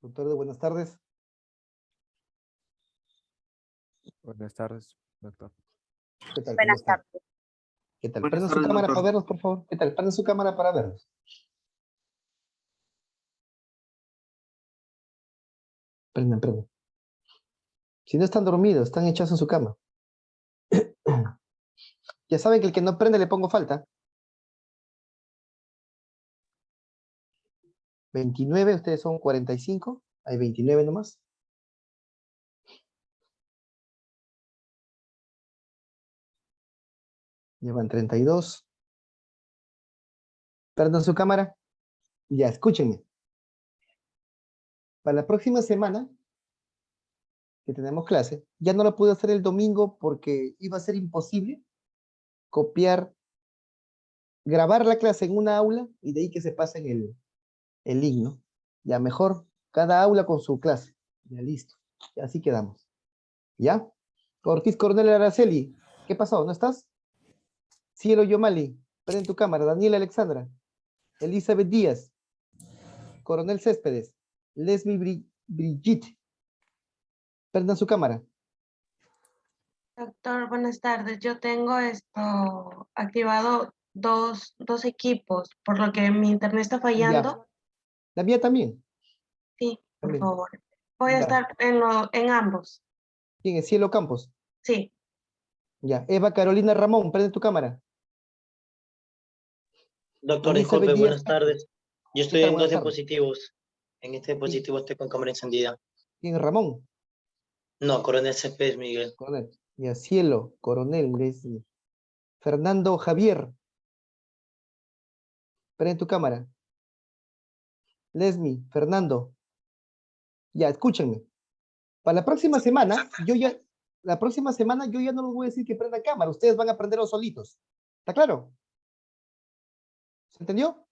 Doctor, buenas tardes. Buenas tardes, doctor. ¿Qué tal? ¿Cómo Buenas está? tardes. ¿Qué tal? Buenas Prenda su tardes, cámara doctor. para vernos, por favor. ¿Qué tal? Prenda su cámara para vernos. Prendan. Si no están dormidos, están echados en su cama. Ya saben que el que no prende le pongo falta. 29, ustedes son 45. Hay 29 nomás. Llevan 32. Prendan su cámara. Ya, escúchenme. Para la próxima semana, que tenemos clase, ya no la pude hacer el domingo porque iba a ser imposible copiar, grabar la clase en una aula y de ahí que se pasen el link, ¿no? Ya mejor, cada aula con su clase. Ya listo. Ya así quedamos. ¿Ya? Ortiz Coronel Araceli, ¿qué pasó? ¿No estás? Cielo Yomali, prende tu cámara. Daniela Alexandra, Elizabeth Díaz, Coronel Céspedes, Leslie Brigitte, prendan su cámara. Doctor, buenas tardes. Yo tengo esto activado dos equipos, por lo que mi internet está Ya. fallando. La mía también. Sí, por También. favor. Voy a Ya. estar en ambos. ¿Quién es? Cielo Campos. Sí. Ya. Eva Carolina Ramón, prende tu cámara. Doctor, Elizabeth disculpe, Díaz buenas Castro. tardes. Yo ¿Qué estoy tal? en dos Buenas tardes. dispositivos. En este dispositivo estoy con cámara encendida. ¿Quién es Ramón? No, Coronel Céspedes Miguel. Coronel. Ya. Cielo, Coronel, Leslie. Fernando Javier, prende tu cámara. Leslie, Fernando. Ya, escúchenme. Para la próxima semana, la próxima semana yo ya no les voy a decir que prendan cámara, ustedes van a aprenderlo solitos. ¿Está claro? ¿Se entendió?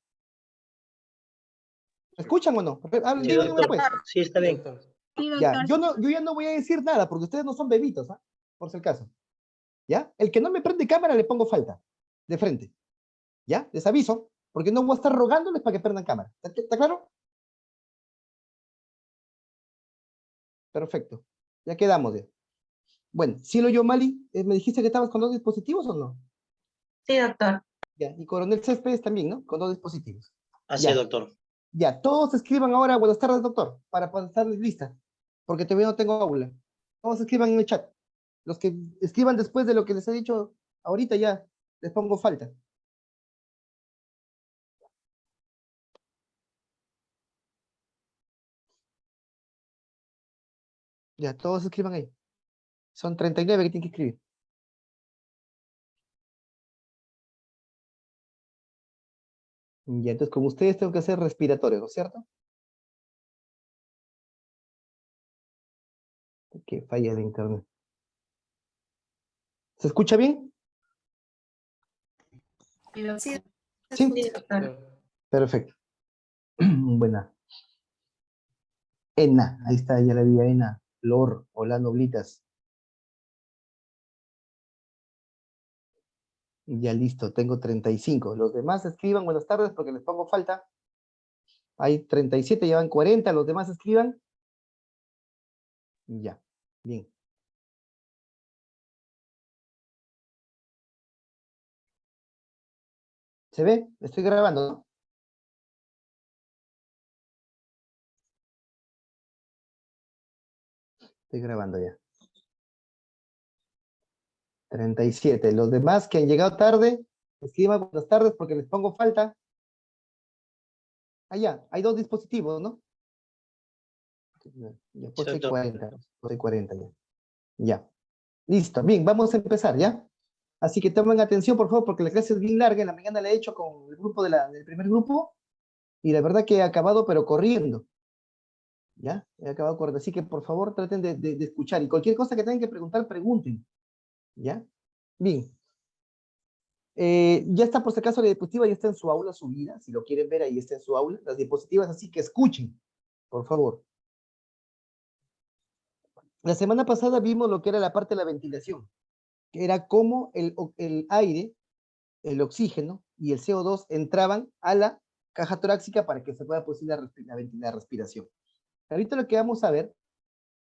¿Escuchan o no? Sí, Díganme doctor. pues. Sí, está bien. Sí, Ya, doctor. yo ya no voy a decir nada porque ustedes no son bebitos, ¿ah? Por si el caso. ¿Ya? El que no me prende cámara le pongo falta. De frente. ¿Ya? Les aviso, porque no voy a estar rogándoles para que prendan cámara. ¿Está claro? Perfecto. Ya quedamos ya. Bueno, Cielo Yomali, ¿me dijiste que estabas con dos dispositivos o no? Sí, doctor. Ya, y Coronel Céspedes también, ¿no? Con dos dispositivos. Así es, Ya, doctor. ya, todos escriban ahora, buenas tardes, doctor, para estar lista, porque todavía no tengo aula. Todos escriban en el chat. Los que escriban después de lo que les he dicho ahorita ya, les pongo falta. Ya, todos escriban ahí. Son 39 que tienen que escribir. Ya, entonces como ustedes tengo que hacer respiratorio, ¿no es cierto? Que falla de internet. ¿Se escucha bien? Sí, Sí. doctor. Perfecto. Buena. Ena, ahí está, ya la vi a Ena. Flor, hola, Noblitas. Ya listo, tengo 35. Los demás escriban buenas tardes porque les pongo falta. Hay 37, ya van 40. Los demás escriban. Ya, bien. ¿Se ve? Estoy grabando, ¿no? Estoy grabando ya. 37. Los demás que han llegado tarde, escriban buenas tardes porque les pongo falta. Allá, hay dos dispositivos, ¿no? Ya Sí, puse doctor. 40. Puse 40 ya. Ya. Listo, bien, vamos a empezar, ¿ya? Así que tomen atención, por favor, porque la clase es bien larga. En la mañana la he hecho con el grupo del primer grupo y la verdad que he acabado, pero corriendo. ¿Ya? He acabado corriendo. Así que, por favor, traten de escuchar. Y cualquier cosa que tengan que preguntar, pregunten. ¿Ya? Bien. Ya está, por si acaso, la diapositiva ya está en su aula subida. Si lo quieren ver, ahí está en su aula. Las diapositivas, así que escuchen, por favor. La semana pasada vimos lo que era la parte de la ventilación, que era cómo el aire, el oxígeno y el CO2 entraban a la caja torácica para que se pueda producir la respiración. Ahorita lo que vamos a ver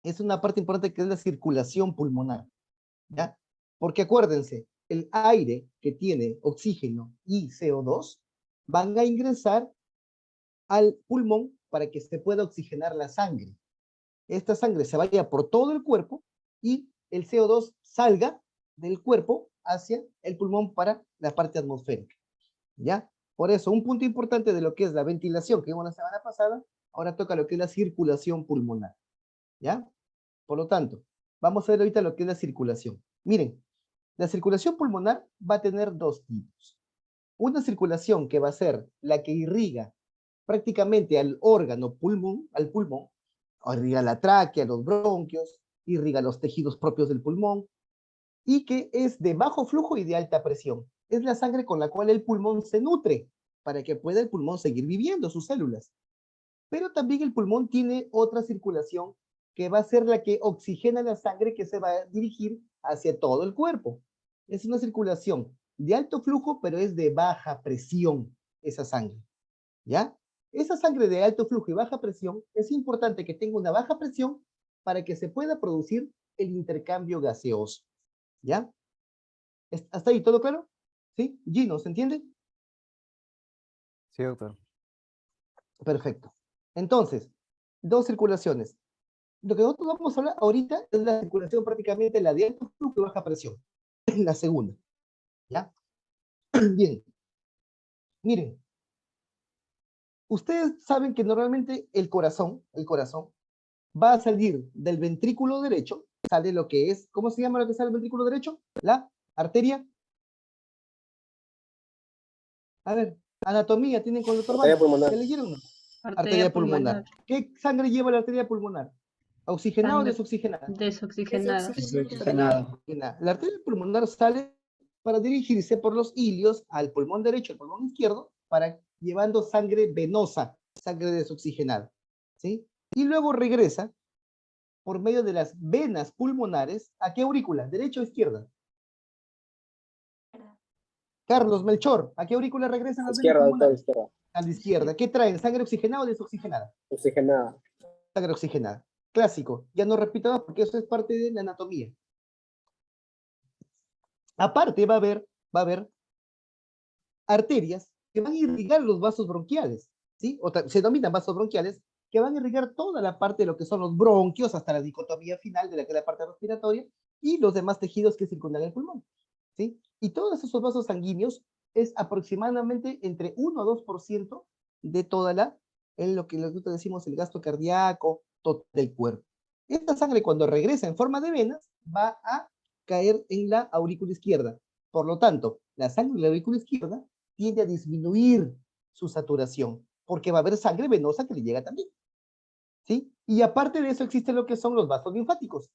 es una parte importante que es la circulación pulmonar, ¿ya? Porque acuérdense, el aire que tiene oxígeno y CO2 van a ingresar al pulmón para que se pueda oxigenar la sangre. Esta sangre se vaya por todo el cuerpo y el CO2 salga del cuerpo hacia el pulmón para la parte atmosférica, ¿ya? Por eso, un punto importante de lo que es la ventilación que vimos la semana pasada, ahora toca lo que es la circulación pulmonar, ¿ya? Por lo tanto, vamos a ver ahorita lo que es la circulación. Miren, la circulación pulmonar va a tener dos tipos. Una circulación que va a ser la que irriga prácticamente al órgano pulmón, al pulmón, irriga la tráquea, los bronquios, irriga los tejidos propios del pulmón, y que es de bajo flujo y de alta presión. Es la sangre con la cual el pulmón se nutre para que pueda el pulmón seguir viviendo sus células. Pero también el pulmón tiene otra circulación que va a ser la que oxigena la sangre que se va a dirigir hacia todo el cuerpo. Es una circulación de alto flujo, pero es de baja presión esa sangre, ¿ya? Esa sangre de alto flujo y baja presión, es importante que tenga una baja presión para que se pueda producir el intercambio gaseoso, ¿ya? ¿Hasta ahí todo claro? ¿Sí? Gino, ¿se entiende? Sí, doctor. Perfecto. Entonces, dos circulaciones. Lo que nosotros vamos a hablar ahorita es la circulación prácticamente la de alto flujo y baja presión. La segunda, ¿ya? Bien. Miren, ustedes saben que normalmente el corazón va a salir del ventrículo derecho, sale lo que es, ¿cómo se llama lo que sale del ventrículo derecho? La arteria. A ver, anatomía, tienen con el doctor Arteria Banco. pulmonar. ¿Ya leyeron o no? Arteria pulmonar. ¿Qué sangre lleva la arteria pulmonar? ¿Oxigenada o Sangre desoxigenada? desoxigenada. Oxigenada. La arteria pulmonar sale para dirigirse por los ilios al pulmón derecho, al pulmón izquierdo, para llevando sangre venosa, sangre desoxigenada, ¿sí? Y luego regresa por medio de las venas pulmonares, ¿a qué aurícula? ¿Derecha o izquierda? Carlos Melchor, ¿a qué aurícula regresan las venas Izquierda, doctor, pulmonares? izquierda. A la izquierda. ¿Qué traen? ¿Sangre oxigenada o desoxigenada? Oxigenada. Sangre oxigenada. Clásico. Ya no repito más porque eso es parte de la anatomía. Aparte va a haber arterias que van a irrigar los vasos bronquiales, ¿sí? Se denominan vasos bronquiales, que van a irrigar toda la parte de lo que son los bronquios hasta la dicotomía final de la que es la parte respiratoria y los demás tejidos que circundan el pulmón, ¿sí? Y todos esos vasos sanguíneos es aproximadamente entre 1 a 2% de toda en lo que nosotros decimos el gasto cardíaco del cuerpo. Esta sangre cuando regresa en forma de venas va a caer en la aurícula izquierda. Por lo tanto, la sangre de la aurícula izquierda tiende a disminuir su saturación, porque va a haber sangre venosa que le llega también, ¿sí? Y aparte de eso existen lo que son los vasos linfáticos.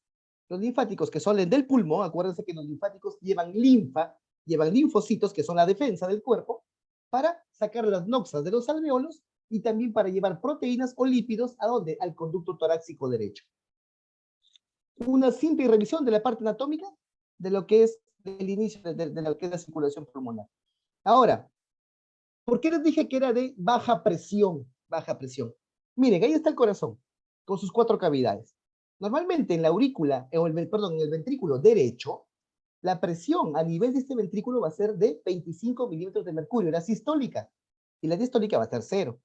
Los linfáticos que salen del pulmón, acuérdense que los linfáticos llevan linfa, llevan linfocitos, que son la defensa del cuerpo, para sacar las noxas de los alveolos y también para llevar proteínas o lípidos, ¿a dónde? Al conducto torácico derecho. Una simple revisión de la parte anatómica de lo que es el inicio de lo que es la circulación pulmonar. Ahora, ¿por qué les dije que era de baja presión? Baja presión. Miren, ahí está el corazón, con sus 4 cavidades. Normalmente en la aurícula, en el ventrículo derecho, la presión a nivel de este ventrículo va a ser de 25 milímetros de mercurio, la sistólica, y la diastólica va a ser 0.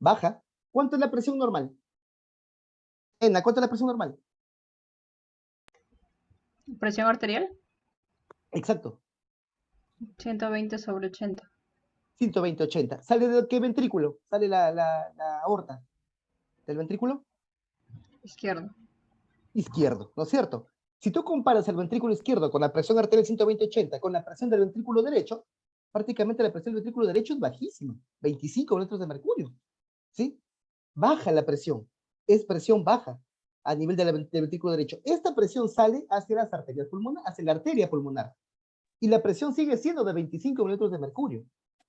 Baja. ¿Cuánto es la presión normal? Ena, ¿cuánto es la presión normal? Presión arterial, Exacto. 120/80. 120/80. ¿Sale de qué ventrículo? Sale la aorta. ¿Del ventrículo? Izquierdo. Izquierdo, ¿no es cierto? Si tú comparas el ventrículo izquierdo con la presión arterial 120/80 con la presión del ventrículo derecho, prácticamente la presión del ventrículo derecho es bajísima, 25 milímetros de mercurio, ¿sí? Baja la presión, es presión baja a nivel del ventrículo derecho. Esta presión sale hacia las arterias pulmonares, hacia la arteria pulmonar, y la presión sigue siendo de 25 milímetros de mercurio.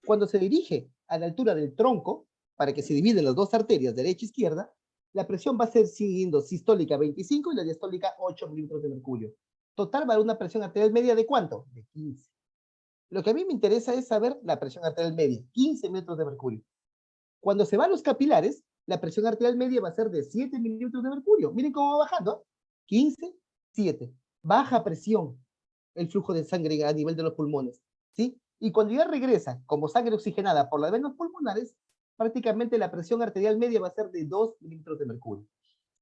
Cuando se dirige a la altura del tronco, para que se dividen las dos arterias, derecha e izquierda, la presión va a ser siguiendo sistólica 25 y la diastólica 8 milímetros de mercurio. Total va a dar una presión arterial media de ¿cuánto? De 15. Lo que a mí me interesa es saber la presión arterial media, 15 milímetros de mercurio. Cuando se van los capilares, la presión arterial media va a ser de 7 milímetros de mercurio. Miren cómo va bajando. 15, 7. Baja presión el flujo de sangre a nivel de los pulmones, ¿sí? Y cuando ya regresa como sangre oxigenada por las venas pulmonares, prácticamente la presión arterial media va a ser de 2 milímetros de mercurio.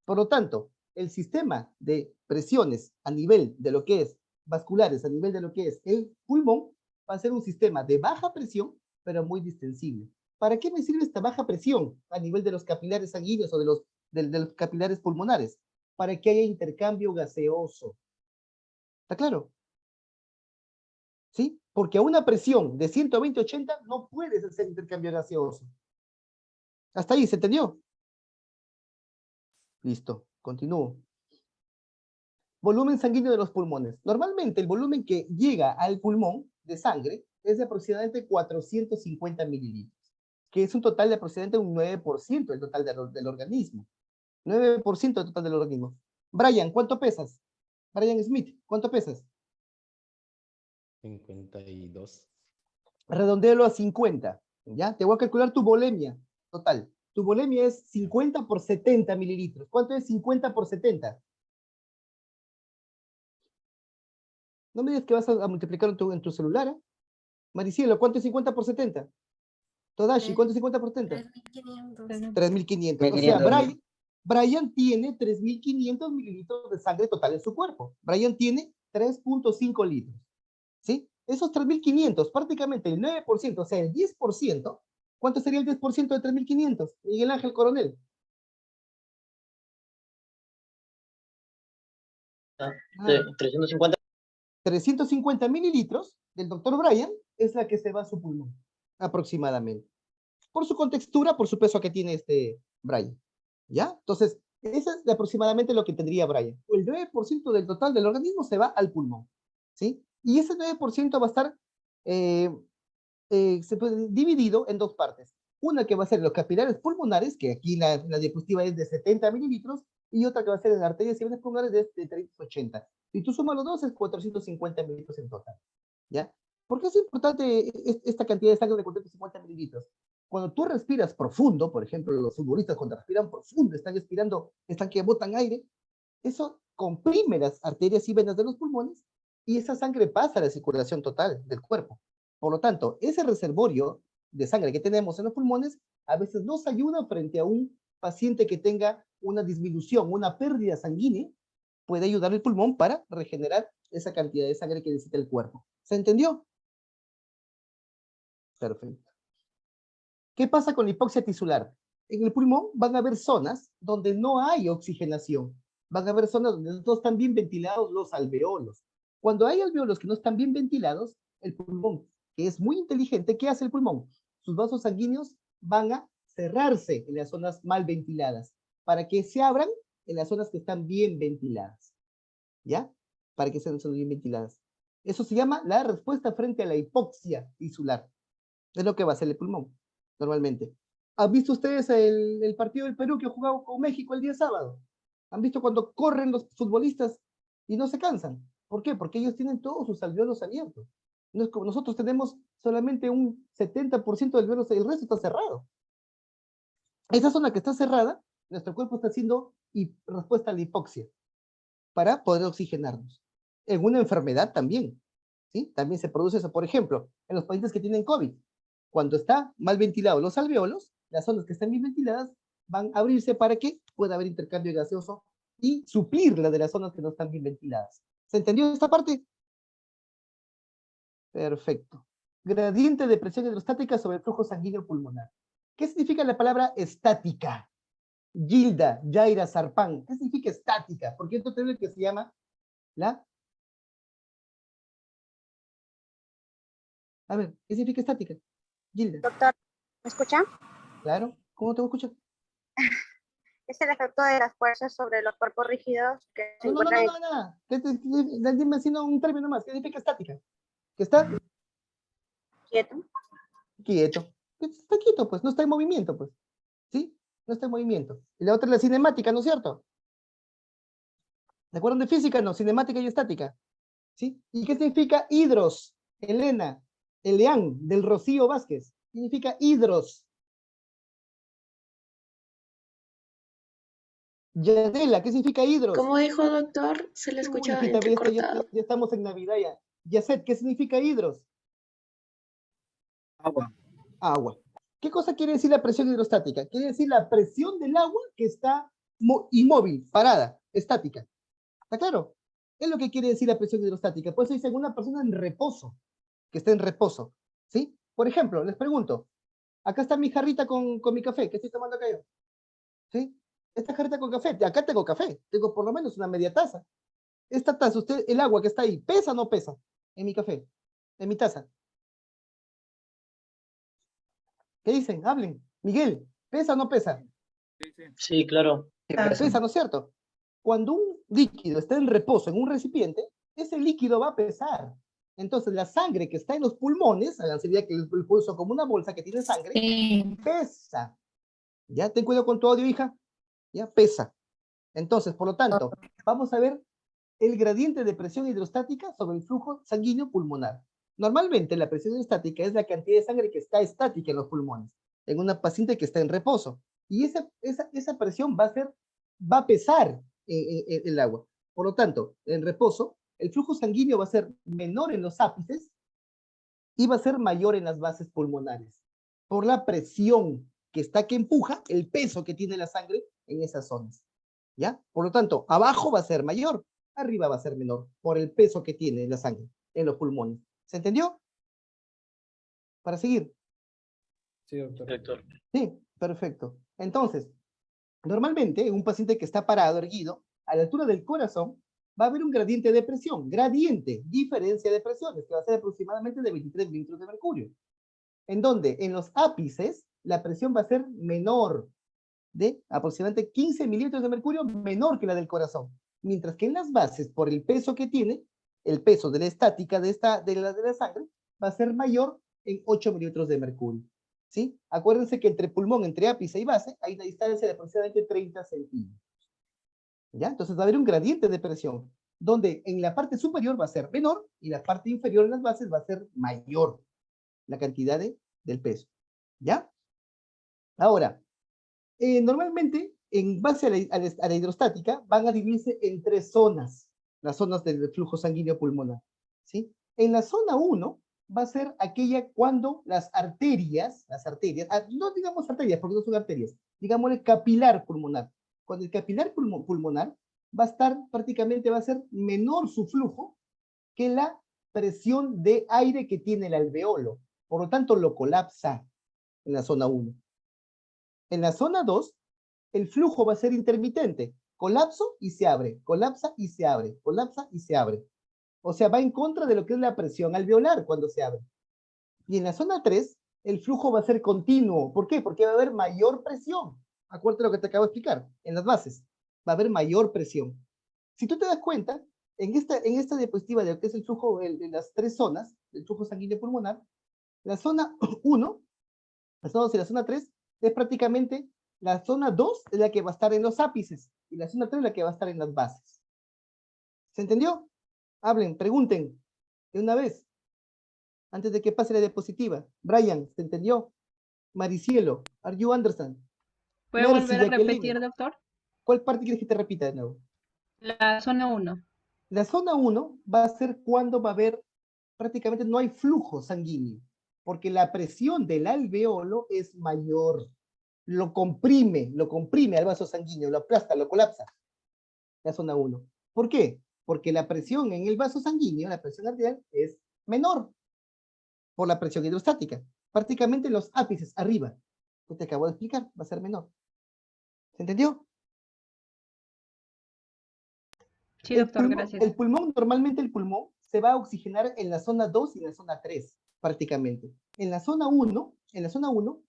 Por lo tanto, el sistema de presiones a nivel de lo que es vasculares, a nivel de lo que es el pulmón, va a ser un sistema de baja presión, pero muy distensible. ¿Para qué me sirve esta baja presión a nivel de los capilares sanguíneos o de los capilares pulmonares? Para que haya intercambio gaseoso. ¿Está claro? ¿Sí? Porque a una presión de 120-80 no puedes hacer intercambio gaseoso. ¿Hasta ahí se entendió? Listo, continúo. Volumen sanguíneo de los pulmones. Normalmente el volumen que llega al pulmón de sangre es de aproximadamente 450 mililitros, que es un total de aproximadamente un 9% del total del organismo. 9% del total del organismo. Brian, ¿cuánto pesas? Brian Smith, ¿cuánto pesas? 52. Redondéalo a 50, ¿ya? Te voy a calcular tu volemia total. Tu volemia es 50 por 70 mililitros. ¿Cuánto es 50 por 70? No me digas que vas a multiplicar en tu celular, ¿eh? Maricielo, ¿cuánto es 50 por 70? Todashi, ¿cuánto es 50 por 70? 3.500. 3.500. O sea, Brian tiene 3.500 mililitros de sangre total en su cuerpo. Brian tiene 3.5 litros. ¿Sí? Esos 3.500, prácticamente el 9%, o sea, el 10%, ¿cuánto sería el 10% de 3.500? Miguel Ángel Coronel. Ah, 350. 350 mililitros del doctor Brian es la que se va a su pulmón, aproximadamente. Por su contextura, por su peso que tiene este Brian. ¿Ya? Entonces, eso es aproximadamente lo que tendría Brian. El 9% del total del organismo se va al pulmón. ¿Sí? Y ese 9% va a estar dividido en dos partes. Una que va a ser los capilares pulmonares, que aquí la diapositiva es de 70 mililitros, y otra que va a ser en arterias y venas pulmonares de 380. Si tú sumas los dos, es 450 mililitros en total. ¿Ya? ¿Por qué es importante esta cantidad de sangre de 450 mililitros? Cuando tú respiras profundo, por ejemplo, los futbolistas cuando respiran profundo, están expirando, están que botan aire, eso comprime las arterias y venas de los pulmones y esa sangre pasa a la circulación total del cuerpo. Por lo tanto, ese reservorio de sangre que tenemos en los pulmones a veces nos ayuda frente a un paciente que tenga una disminución, una pérdida sanguínea, puede ayudar el pulmón para regenerar esa cantidad de sangre que necesita el cuerpo. ¿Se entendió? Perfecto. ¿Qué pasa con la hipoxia tisular? En el pulmón van a haber zonas donde no hay oxigenación. Van a haber zonas donde no están bien ventilados los alveolos. Cuando hay alveolos que no están bien ventilados, el pulmón, que es muy inteligente, ¿qué hace el pulmón? Sus vasos sanguíneos van a cerrarse en las zonas mal ventiladas para que se abran en las zonas que están bien ventiladas. ¿Ya? Para que sean bien ventiladas. Eso se llama la respuesta frente a la hipoxia tisular. Es lo que va a hacer el pulmón, normalmente. ¿Han visto ustedes el partido del Perú que ha jugado con México el día sábado? ¿Han visto cuando corren los futbolistas y no se cansan? ¿Por qué? Porque ellos tienen todos sus alveolos abiertos. No es como nosotros tenemos solamente un 70% de alveolos, el resto está cerrado. Esa zona que está cerrada, nuestro cuerpo está haciendo respuesta a la hipoxia para poder oxigenarnos. En una enfermedad también, ¿sí? También se produce eso. Por ejemplo, en los pacientes que tienen COVID, cuando está mal ventilados los alveolos, las zonas que están bien ventiladas van a abrirse para que pueda haber intercambio gaseoso y suplir la de las zonas que no están bien ventiladas. ¿Se entendió esta parte? Perfecto. Gradiente de presión hidrostática sobre el flujo sanguíneo pulmonar. ¿Qué significa la palabra estática? Gilda, Yaira, Sarpán. ¿Qué significa estática? Porque esto tiene que se llama la... A ver, ¿qué significa estática? Gilda. Doctor, ¿me escucha? Claro. ¿Cómo te escuchas? Es el efecto de las fuerzas sobre los cuerpos rígidos que se No. encuentran Dime haciendo un término más. ¿Qué significa estática? ¿Que está? quietos. Quieto. Está quieto, pues. No está en movimiento, pues. ¿Sí? No está en movimiento. Y la otra es la cinemática, ¿no es cierto? ¿Se acuerdan de física? No, cinemática y estática. ¿Sí? ¿Y qué significa hidros? Elena, Eleán, del Rocío Vázquez. Significa hidros. Yanela, ¿qué significa hidros? ¿Cómo dijo, doctor? Se le Uy, escuchaba hijita, ve, entrecortado. ya estamos en Navidad ya. Yacet, ¿qué significa hidros? Agua. Agua. ¿Qué cosa quiere decir la presión hidrostática? Quiere decir la presión del agua que está inmóvil, parada, estática. ¿Está claro? Es lo que quiere decir la presión hidrostática. Por eso dice una persona en reposo, que está en reposo. ¿Sí? Por ejemplo, les pregunto, acá está mi jarrita con mi café, que estoy tomando acá yo. ¿Sí? Esta jarrita con café, acá tengo café, tengo por lo menos una media taza. Esta taza, usted, el agua que está ahí, ¿pesa o no pesa? En mi café, en mi taza. ¿Qué dicen? Hablen. Miguel, ¿pesa o no pesa? Sí, claro. Pesa, ¿no es cierto? Cuando un líquido está en reposo en un recipiente, ese líquido va a pesar. Entonces, la sangre que está en los pulmones, háganse idea que el pulso como una bolsa que tiene sangre, pesa. ¿Ya? Ten cuidado con tu audio, hija. ¿Ya? Pesa. Entonces, por lo tanto, vamos a ver el gradiente de presión hidrostática sobre el flujo sanguíneo pulmonar. Normalmente, la presión hidrostática es la cantidad de sangre que está estática en los pulmones, en una paciente que está en reposo. Y esa presión va a pesar el agua. Por lo tanto, en reposo, el flujo sanguíneo va a ser menor en los ápices y va a ser mayor en las bases pulmonares, por la presión que empuja, el peso que tiene la sangre en esas zonas. ¿Ya? Por lo tanto, abajo va a ser mayor, arriba va a ser menor, por el peso que tiene la sangre en los pulmones. ¿Se entendió? Para seguir. Sí, doctor. Doctor. Sí, perfecto. Entonces, normalmente, en un paciente que está parado, erguido, a la altura del corazón, va a haber un gradiente de presión, diferencia de presiones, que va a ser aproximadamente de 23 milímetros de mercurio. En donde en los ápices, la presión va a ser menor, de aproximadamente 15 milímetros de mercurio, menor que la del corazón. Mientras que en las bases, por el peso que tiene, el peso de la estática de la sangre, va a ser mayor en 8 milímetros de mercurio. ¿Sí? Acuérdense que entre pulmón, entre ápice y base, hay una distancia de aproximadamente 30 centímetros. ¿Ya? Entonces va a haber un gradiente de presión, donde en la parte superior va a ser menor y la parte inferior en las bases va a ser mayor la cantidad del peso. ¿Ya? Ahora, normalmente, en base a la hidrostática, van a dividirse en 3 zonas, las zonas del flujo sanguíneo pulmonar. ¿Sí? En la zona 1 va a ser aquella cuando las arterias, no digamos arterias porque no son arterias, digamos el capilar pulmonar. Cuando el capilar pulmonar va a estar prácticamente, va a ser menor su flujo que la presión de aire que tiene el alveolo. Por lo tanto, lo colapsa en la zona 1. En la zona 2, el flujo va a ser intermitente. Colapso y se abre, colapsa y se abre, colapsa y se abre. O sea, va en contra de lo que es la presión alveolar cuando se abre. Y en la zona 3, el flujo va a ser continuo. ¿Por qué? Porque va a haber mayor presión. Acuérdate lo que te acabo de explicar. En las bases va a haber mayor presión. Si tú te das cuenta, en esta diapositiva de lo que es el flujo de las 3 zonas, del flujo sanguíneo pulmonar, la zona 1, la zona 2 y la zona 3, es prácticamente la zona 2 es la que va a estar en los ápices y la zona 3 es la que va a estar en las bases. ¿Se entendió? Hablen, pregunten de una vez, antes de que pase la diapositiva. Brian, ¿se entendió? Maricielo, are you understand? ¿Puede Mercy, volver a Jacqueline, repetir, doctor? ¿cuál parte quieres que te repita de nuevo? La zona 1. La zona 1 va a ser cuando va a haber, prácticamente no hay flujo sanguíneo, porque la presión del alveolo es mayor. Lo comprime al vaso sanguíneo, lo aplasta, lo colapsa. La zona 1. ¿Por qué? Porque la presión en el vaso sanguíneo, la presión arterial, es menor por la presión hidrostática. Prácticamente los ápices arriba, que te acabo de explicar, va a ser menor. ¿Se entendió? Sí, doctor, gracias. El pulmón, normalmente el pulmón se va a oxigenar en la zona 2 y en la zona 3, prácticamente. En la zona 1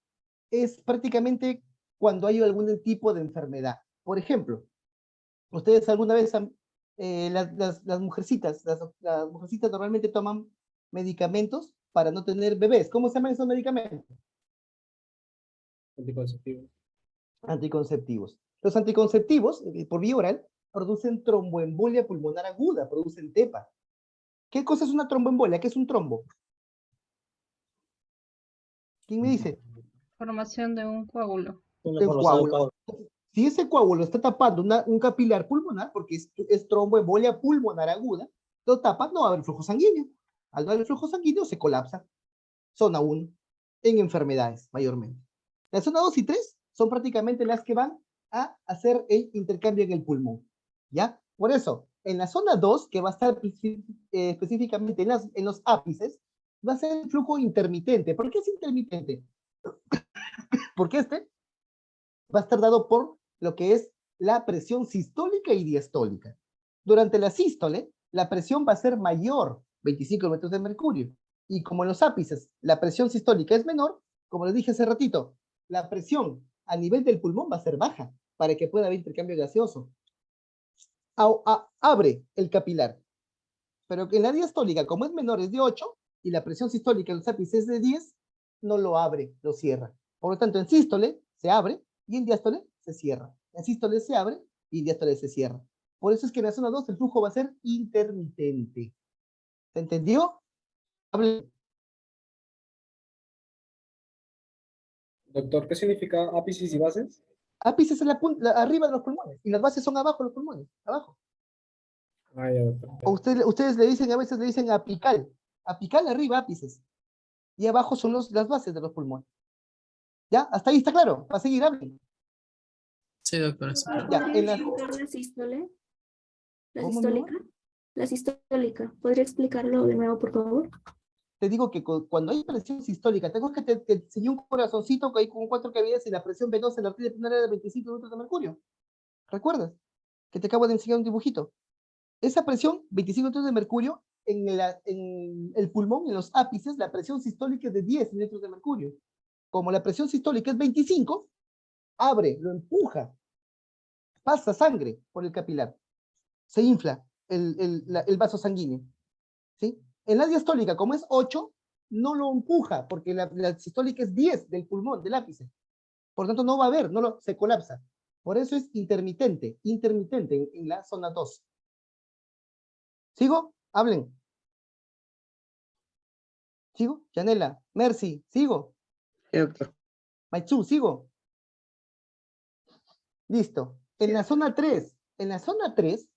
es prácticamente cuando hay algún tipo de enfermedad. Por ejemplo, ustedes alguna vez las mujercitas normalmente toman medicamentos para no tener bebés. ¿Cómo se llaman esos medicamentos? Anticonceptivo. Anticonceptivos. Los anticonceptivos, por vía oral, producen tromboembolia pulmonar aguda, producen TEPA. ¿Qué cosa es una tromboembolia? ¿Qué es un trombo? ¿Quién me dice? Formación de un coágulo. Una De un formación de coágulo. coágulo. Si ese coágulo está tapando un capilar pulmonar, porque es tromboembolia pulmonar aguda, lo tapa, no va a haber flujo sanguíneo. Al no haber flujo sanguíneo, se colapsa. Zona 1, en enfermedades, mayormente. La zona 2 y 3 son prácticamente las que van a hacer el intercambio en el pulmón. ¿Ya? Por eso, en la zona 2, que va a estar específicamente en los ápices, va a ser el flujo intermitente. ¿Por qué es intermitente? Porque este va a estar dado por lo que es la presión sistólica y diastólica. Durante la sístole, la presión va a ser mayor, 25 metros de mercurio. Y como en los ápices la presión sistólica es menor, como les dije hace ratito, la presión a nivel del pulmón va a ser baja para que pueda haber intercambio gaseoso. Abre el capilar. Pero en la diastólica, como es menor, es de 8, y la presión sistólica en los ápices es de 10, no lo abre, lo cierra. Por lo tanto, en sístole se abre y en diástole se cierra. En sístole se abre y en diástole se cierra. Por eso es que en la zona 2 el flujo va a ser intermitente. ¿Se entendió? Hable. Doctor, ¿qué significa ápices y bases? Ápices es arriba de los pulmones y las bases son abajo de los pulmones, abajo. Ah, ya, doctor. O ustedes le dicen, a veces le dicen apical. Apical arriba, ápices. Y abajo son las bases de los pulmones. ¿Ya? ¿Hasta ahí está claro? ¿Va a seguir? Hablen. Sí, doctor. Ya, ¿Podría en la... explicar la sístole? ¿La ¿Cómo, sistólica? La sistólica. ¿Podría explicarlo de nuevo, por favor? Te digo que cuando hay presión sistólica, tengo que te enseñé un corazoncito que hay con 4 cavidades y la presión venosa en la arteria pulmonar era de 25 metros de mercurio. ¿Recuerdas? Que te acabo de enseñar un dibujito. Esa presión, 25 metros de mercurio, en el pulmón, en los ápices, la presión sistólica es de 10 metros de mercurio. Como la presión sistólica es 25, abre, lo empuja, pasa sangre por el capilar, se infla el vaso sanguíneo. ¿Sí? En la diastólica, como es 8, no lo empuja, porque la sistólica es 10 del pulmón, del ápice. Por lo tanto, no va a haber, se colapsa. Por eso es intermitente en la zona 2. ¿Sigo? Hablen. ¿Sigo? Yanela, Mercy, ¿sigo? Sí, doctor. Maitsu, ¿sigo? Listo. En la zona 3, en la zona 3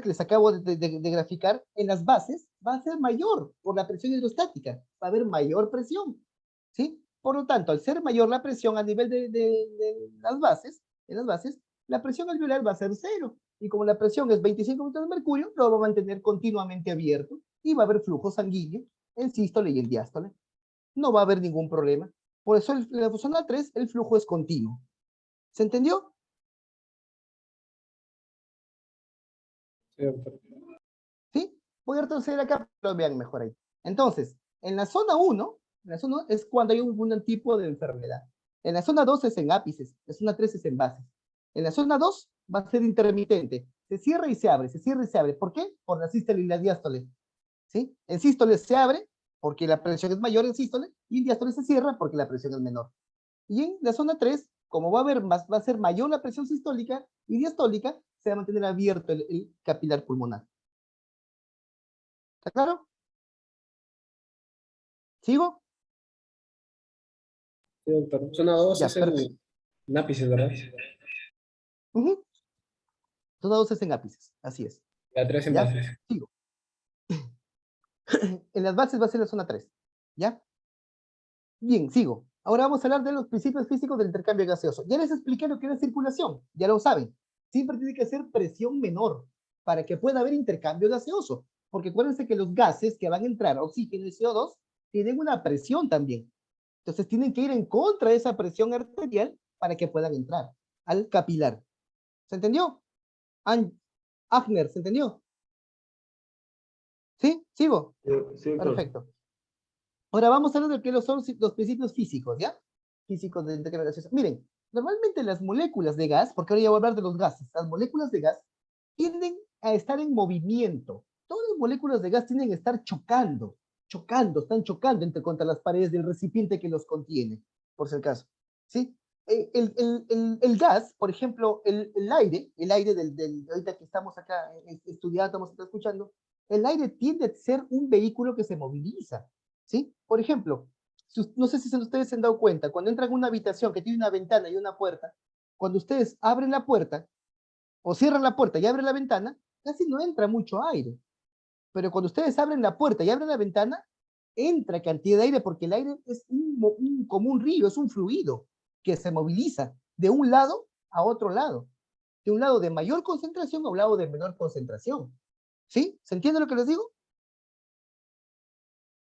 que les acabo de graficar, en las bases va a ser mayor por la presión hidrostática, va a haber mayor presión, ¿sí? Por lo tanto, al ser mayor la presión a nivel de las bases, en las bases, la presión alveolar va a ser 0, y como la presión es 25 metros de mercurio, lo va a mantener continuamente abierto, y va a haber flujo sanguíneo en sístole y en diástole. No va a haber ningún problema. Por eso en la zona 3 el flujo es continuo. ¿Se entendió? Sí, doctor. ¿Sí? Voy a retroceder acá para que lo vean mejor ahí. Entonces, en la zona 1, es cuando hay algún tipo de enfermedad. En la zona 2 es en ápices, la zona 3 es en bases. En la zona 2 va a ser intermitente. Se cierra y se abre, se cierra y se abre. ¿Por qué? Por la sístole y la diástole. ¿Sí? En sístole se abre porque la presión es mayor en sístole y en diástole se cierra porque la presión es menor. Y en la zona 3, como va a ser mayor la presión sistólica y diastólica, se va a mantener abierto el capilar pulmonar. ¿Está claro? ¿Sigo? Sí, doctor. Zona 2 Ya, es perfecto. en ápices, ¿verdad? Zona 2 es en ápices, así es. La 3 en ¿Ya? bases. Sigo. En las bases va a ser la zona 3. ¿Ya? Bien, sigo. Ahora vamos a hablar de los principios físicos del intercambio gaseoso. Ya les expliqué lo que es circulación, ya lo saben. Siempre tiene que ser presión menor para que pueda haber intercambio gaseoso. Porque acuérdense que los gases que van a entrar, oxígeno y CO2, tienen una presión también. Entonces tienen que ir en contra de esa presión arterial para que puedan entrar al capilar. ¿Se entendió? Agner, ¿se entendió? ¿Sí? ¿Sigo? Sí, doctor. Perfecto. Ahora vamos a hablar de qué son los principios físicos, ¿ya? Físicos de intercambio gaseoso. Miren, normalmente las moléculas de gas, porque ahora ya voy a hablar de los gases, las moléculas de gas tienden a estar en movimiento. Todas las moléculas de gas tienden a estar chocando, están chocando contra las paredes del recipiente que los contiene, por si acaso. ¿Sí? El gas, por ejemplo, el aire ahorita que estamos acá estudiando, estamos escuchando, el aire tiende a ser un vehículo que se moviliza. ¿Sí? Por ejemplo, no sé si ustedes se han dado cuenta, cuando entran a una habitación que tiene una ventana y una puerta, cuando ustedes abren la puerta, o cierran la puerta y abren la ventana, casi no entra mucho aire. Pero cuando ustedes abren la puerta y abren la ventana, entra cantidad de aire porque el aire es como un río, es un fluido que se moviliza de un lado a otro lado. De un lado de mayor concentración a un lado de menor concentración. ¿Sí? ¿Se entiende lo que les digo?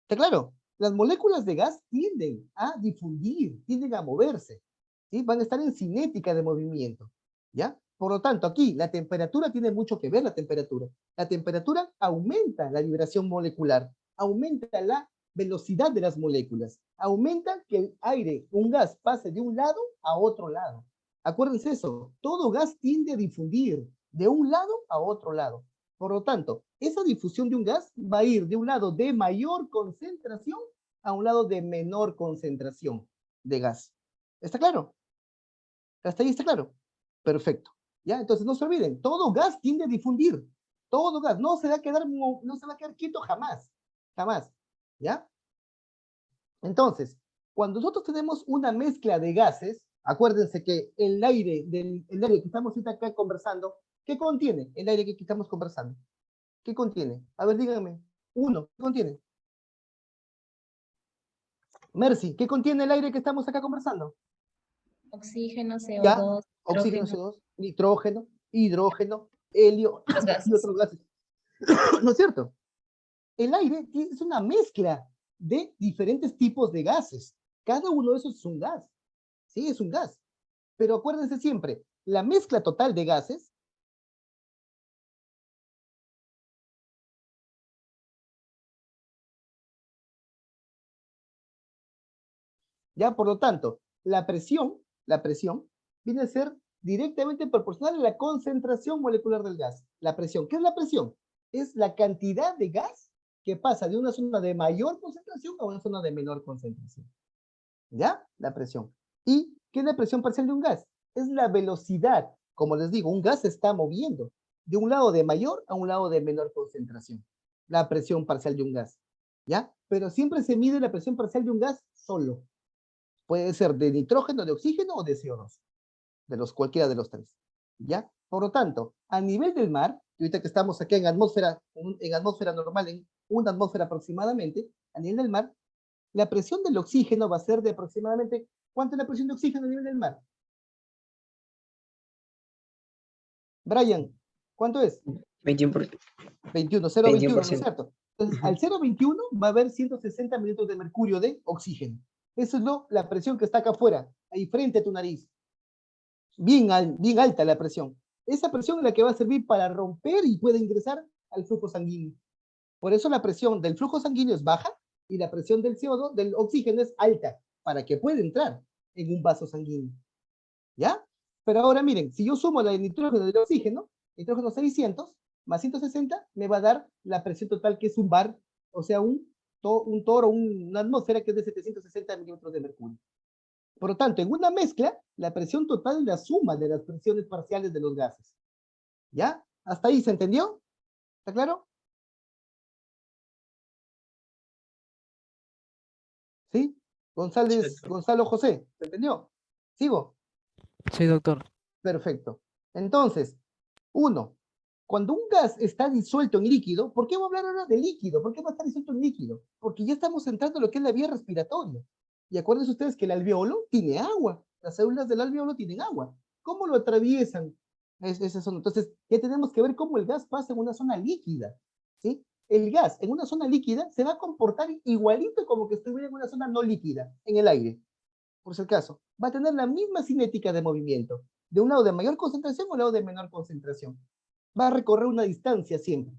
¿Está claro? Las moléculas de gas tienden a difundir, tienden a moverse. ¿Sí? Van a estar en cinética de movimiento. ¿Ya? Por lo tanto, aquí la temperatura tiene mucho que ver, la temperatura. La temperatura aumenta la vibración molecular, aumenta la velocidad de las moléculas, aumenta que el aire, un gas, pase de un lado a otro lado. Acuérdense eso, todo gas tiende a difundir de un lado a otro lado. Por lo tanto, esa difusión de un gas va a ir de un lado de mayor concentración a un lado de menor concentración de gas. ¿Está claro? ¿Hasta ahí está claro? Perfecto. ¿Ya? Entonces no se olviden, todo gas tiende a difundir. Todo gas, no se va a quedar quieto jamás. Jamás. ¿Ya? Entonces, cuando nosotros tenemos una mezcla de gases, acuérdense que el aire que estamos ahorita acá conversando, ¿qué contiene el aire que estamos conversando? ¿Qué contiene? A ver, díganme. Uno, ¿qué contiene? Mercy, ¿qué contiene el aire que estamos acá conversando? Oxígeno, ¿Ya? CO2, Oxígeno, hidrógeno. CO2, nitrógeno, hidrógeno, helio Los gases. y otros gases. ¿No es cierto? El aire es una mezcla de diferentes tipos de gases. Cada uno de esos es un gas. Sí, es un gas. Pero acuérdense siempre, la mezcla total de gases ya, por lo tanto, la presión viene a ser directamente proporcional a la concentración molecular del gas. La presión, ¿qué es la presión? Es la cantidad de gas que pasa de una zona de mayor concentración a una zona de menor concentración. ¿Ya? La presión. ¿Y qué es la presión parcial de un gas? Es la velocidad. Como les digo, un gas se está moviendo de un lado de mayor a un lado de menor concentración. La presión parcial de un gas. ¿Ya? Pero siempre se mide la presión parcial de un gas solo. Puede ser de nitrógeno, de oxígeno o de CO2. Cualquiera de los tres. ¿Ya? Por lo tanto, a nivel del mar, y ahorita que estamos aquí en atmósfera normal, en una atmósfera aproximadamente, a nivel del mar, la presión del oxígeno va a ser de aproximadamente, ¿cuánto es la presión de oxígeno a nivel del mar? Brian, ¿cuánto es? 21%. 21, 0,21, ¿no es 21%. cierto? Entonces, al 0,21 va a haber 160 mililitros de mercurio de oxígeno. Eso es la presión que está acá afuera, ahí frente a tu nariz. Bien alta la presión. Esa presión es la que va a servir para romper y puede ingresar al flujo sanguíneo. Por eso la presión del flujo sanguíneo es baja y la presión del CO2, del oxígeno, es alta, para que pueda entrar en un vaso sanguíneo. ¿Ya? Pero ahora miren, si yo sumo la de nitrógeno del oxígeno, nitrógeno 600 más 160, me va a dar la presión total, que es un bar, o sea, una atmósfera que es de 760 milímetros de mercurio. Por lo tanto, en una mezcla, la presión total es la suma de las presiones parciales de los gases. ¿Ya? ¿Hasta ahí se entendió? ¿Está claro? ¿Sí? Gonzalo José, ¿se entendió? ¿Sigo? Sí, doctor. Perfecto. Entonces, cuando un gas está disuelto en líquido, ¿por qué voy a hablar ahora de líquido? ¿Por qué va a estar disuelto en líquido? Porque ya estamos entrando en lo que es la vía respiratoria. Y acuérdense ustedes que el alveolo tiene agua. Las células del alveolo tienen agua. ¿Cómo lo atraviesan? Esa zona. Entonces, ya tenemos que ver cómo el gas pasa en una zona líquida. ¿Sí? El gas en una zona líquida se va a comportar igualito como que estuviera en una zona no líquida, en el aire. Por si acaso, va a tener la misma cinética de movimiento, de un lado de mayor concentración o un lado de menor concentración. Va a recorrer una distancia siempre.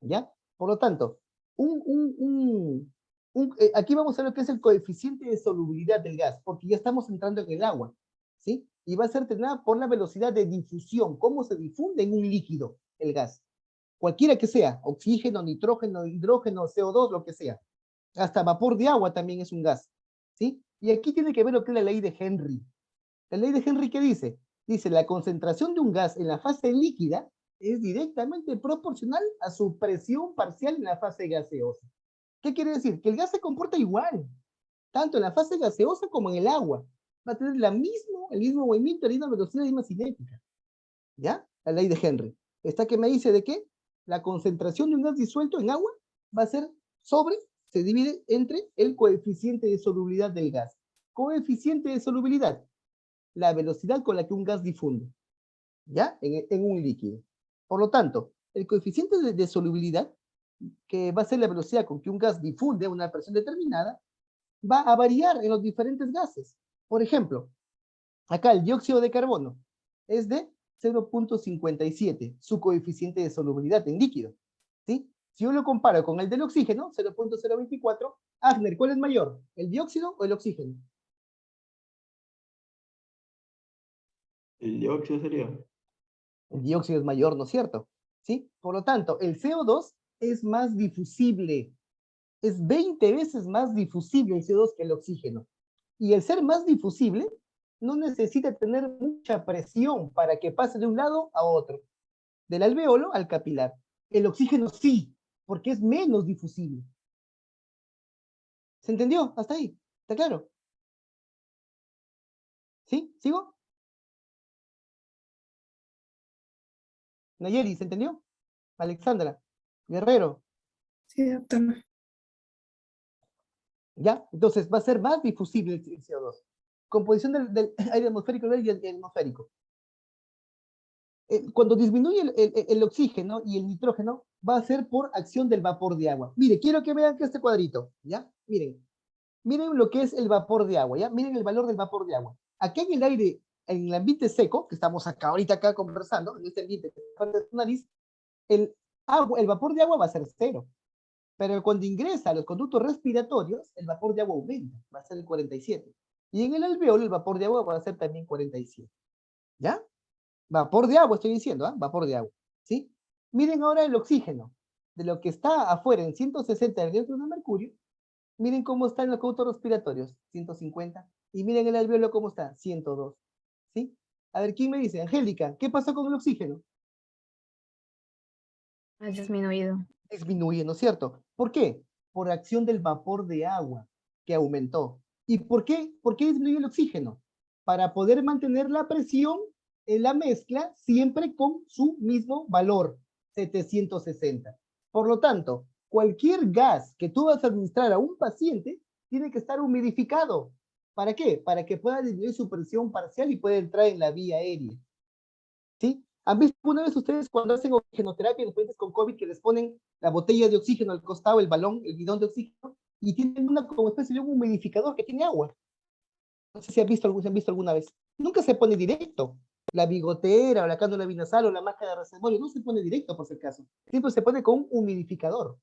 ¿Ya? Por lo tanto, aquí vamos a ver lo que es el coeficiente de solubilidad del gas, porque ya estamos entrando en el agua, ¿sí? Y va a ser determinada por la velocidad de difusión, cómo se difunde en un líquido el gas. Cualquiera que sea, oxígeno, nitrógeno, hidrógeno, CO2, lo que sea. Hasta vapor de agua también es un gas, ¿sí? Y aquí tiene que ver lo que es la ley de Henry. La ley de Henry, ¿qué dice? Dice, la concentración de un gas en la fase líquida es directamente proporcional a su presión parcial en la fase gaseosa. ¿Qué quiere decir? Que el gas se comporta igual, tanto en la fase gaseosa como en el agua. Va a tener la misma el mismo movimiento, la misma velocidad, la misma cinética. ¿Ya? La ley de Henry. Esta que me dice de que la concentración de un gas disuelto en agua va a ser se divide entre el coeficiente de solubilidad del gas. Coeficiente de solubilidad, la velocidad con la que un gas difunde, ¿ya? En un líquido. Por lo tanto, el coeficiente de solubilidad, que va a ser la velocidad con que un gas difunde a una presión determinada, va a variar en los diferentes gases. Por ejemplo, acá el dióxido de carbono es de 0.57, su coeficiente de solubilidad en líquido, ¿sí? Si yo lo comparo con el del oxígeno, 0.024, Agner, ¿cuál es mayor? ¿El dióxido o el oxígeno? El dióxido sería. El dióxido es mayor, ¿no es cierto? ¿Sí? Por lo tanto, el CO2 es más difusible. Es 20 veces más difusible el CO2 que el oxígeno. Y el ser más difusible no necesita tener mucha presión para que pase de un lado a otro, del alveolo al capilar. El oxígeno sí, porque es menos difusible. ¿Se entendió? Hasta ahí. ¿Está claro? ¿Sí? ¿Sigo? Nayeli, ¿se entendió? Alexandra, Guerrero. Sí, doctor. ¿Ya? Entonces va a ser más difusible el CO2. Composición del aire atmosférico y el atmosférico. Cuando disminuye el oxígeno y el nitrógeno, va a ser por acción del vapor de agua. Mire, quiero que vean que este cuadrito, ¿ya? Miren lo que es el vapor de agua, ¿ya? Miren el valor del vapor de agua. Aquí en el aire, en el ambiente seco, que estamos ahorita conversando, en este ambiente que está en tu nariz, el vapor de agua va a ser 0. Pero cuando ingresa a los conductos respiratorios, el vapor de agua aumenta, va a ser el 47. Y en el alveolo, el vapor de agua va a ser también 47. ¿Ya? Vapor de agua, estoy diciendo, ¿ah? Vapor de agua. ¿Sí? Miren ahora el oxígeno. De lo que está afuera en 160 de dióxido de mercurio, miren cómo está en los conductos respiratorios, 150. Y miren el alveolo cómo está, 102. ¿Sí? A ver, ¿quién me dice? Angélica, ¿qué pasó con el oxígeno? Ha disminuido. Disminuye, ¿no es cierto? ¿Por qué? Por acción del vapor de agua que aumentó. ¿Y por qué? ¿Por qué disminuyó el oxígeno? Para poder mantener la presión en la mezcla siempre con su mismo valor, 760. Por lo tanto, cualquier gas que tú vas a administrar a un paciente tiene que estar humidificado. ¿Para qué? Para que pueda disminuir su presión parcial y pueda entrar en la vía aérea. ¿Sí? ¿Han visto alguna vez ustedes cuando hacen oxigenoterapia en los pacientes con COVID que les ponen la botella de oxígeno al costado, el balón, el bidón de oxígeno, y tienen una como especie de un humidificador que tiene agua? No sé si han visto alguna vez. Nunca se pone directo. La bigotera o la cánula binasal o la máscara de reservorio no se pone directo por si acaso. Siempre se pone con un humidificador.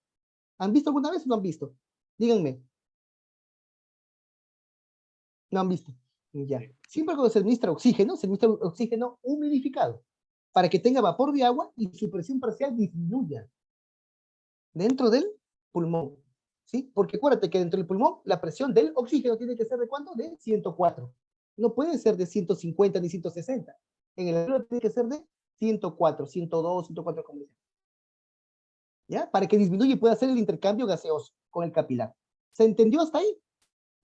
¿Han visto alguna vez o no han visto? Díganme. No han visto. Ya. Siempre cuando se administra oxígeno humidificado, para que tenga vapor de agua y su presión parcial disminuya dentro del pulmón, ¿sí? Porque acuérdate que dentro del pulmón la presión del oxígeno tiene que ser ¿de cuánto? De 104. No puede ser de 150 ni 160. En el alveolo tiene que ser de 104, 102, 104, como dicen. ¿Ya? Para que disminuya y pueda hacer el intercambio gaseoso con el capilar. ¿Se entendió hasta ahí?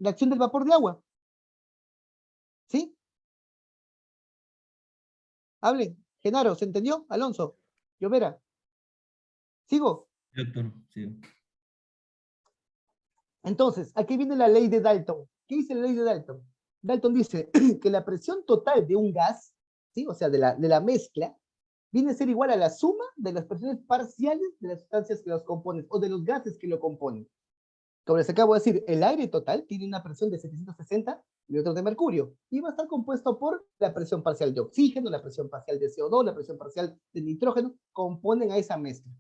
La acción del vapor de agua. ¿Sí? Hablen. Genaro, ¿se entendió? Alonso, Llovera. ¿Sigo? Doctor, sí. Entonces, aquí viene la ley de Dalton. ¿Qué dice la ley de Dalton? Dalton dice que la presión total de un gas, ¿sí? O sea, de la mezcla, viene a ser igual a la suma de las presiones parciales de las sustancias que los componen, o de los gases que lo componen. Como les acabo de decir, el aire total tiene una presión de 760 mililitros de mercurio, y va a estar compuesto por la presión parcial de oxígeno, la presión parcial de CO2, la presión parcial de nitrógeno, componen a esa mezcla,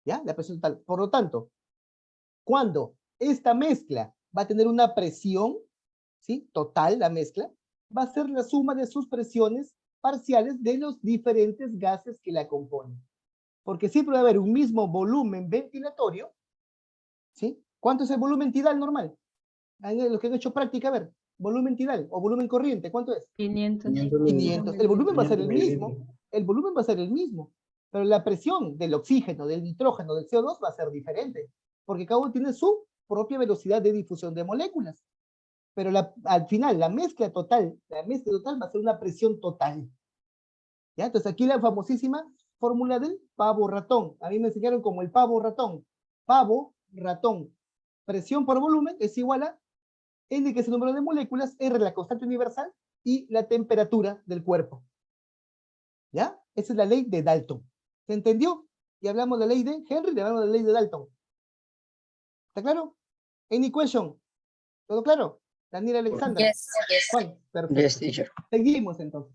¿ya? La presión total. Por lo tanto, cuando esta mezcla va a tener una presión, ¿sí? Total, la mezcla, va a ser la suma de sus presiones parciales de los diferentes gases que la componen. Porque siempre va a haber un mismo volumen ventilatorio, ¿sí? ¿Cuánto es el volumen tidal normal? Los que han hecho práctica, a ver, volumen tidal o volumen corriente, ¿cuánto es? 500. 500. El volumen va a ser el 500 mismo. El volumen va a ser el mismo. Pero la presión del oxígeno, del nitrógeno, del CO2 va a ser diferente. Porque cada uno tiene su propia velocidad de difusión de moléculas. pero al final la mezcla total va a ser una presión total. ¿Ya? Entonces aquí la famosísima fórmula del pavo ratón. A mí me enseñaron como el pavo ratón. Pavo ratón. Presión por volumen es igual a N, que es el número de moléculas, R, la constante universal, y la temperatura del cuerpo. ¿Ya? Esa es la ley de Dalton. ¿Se entendió? Y hablamos de la ley de Henry, y hablamos de la ley de Dalton. ¿Está claro? Any question? ¿Todo claro? Daniel Alexandra. Yes, yes. Juan, perfecto. Yes, teacher. Seguimos entonces.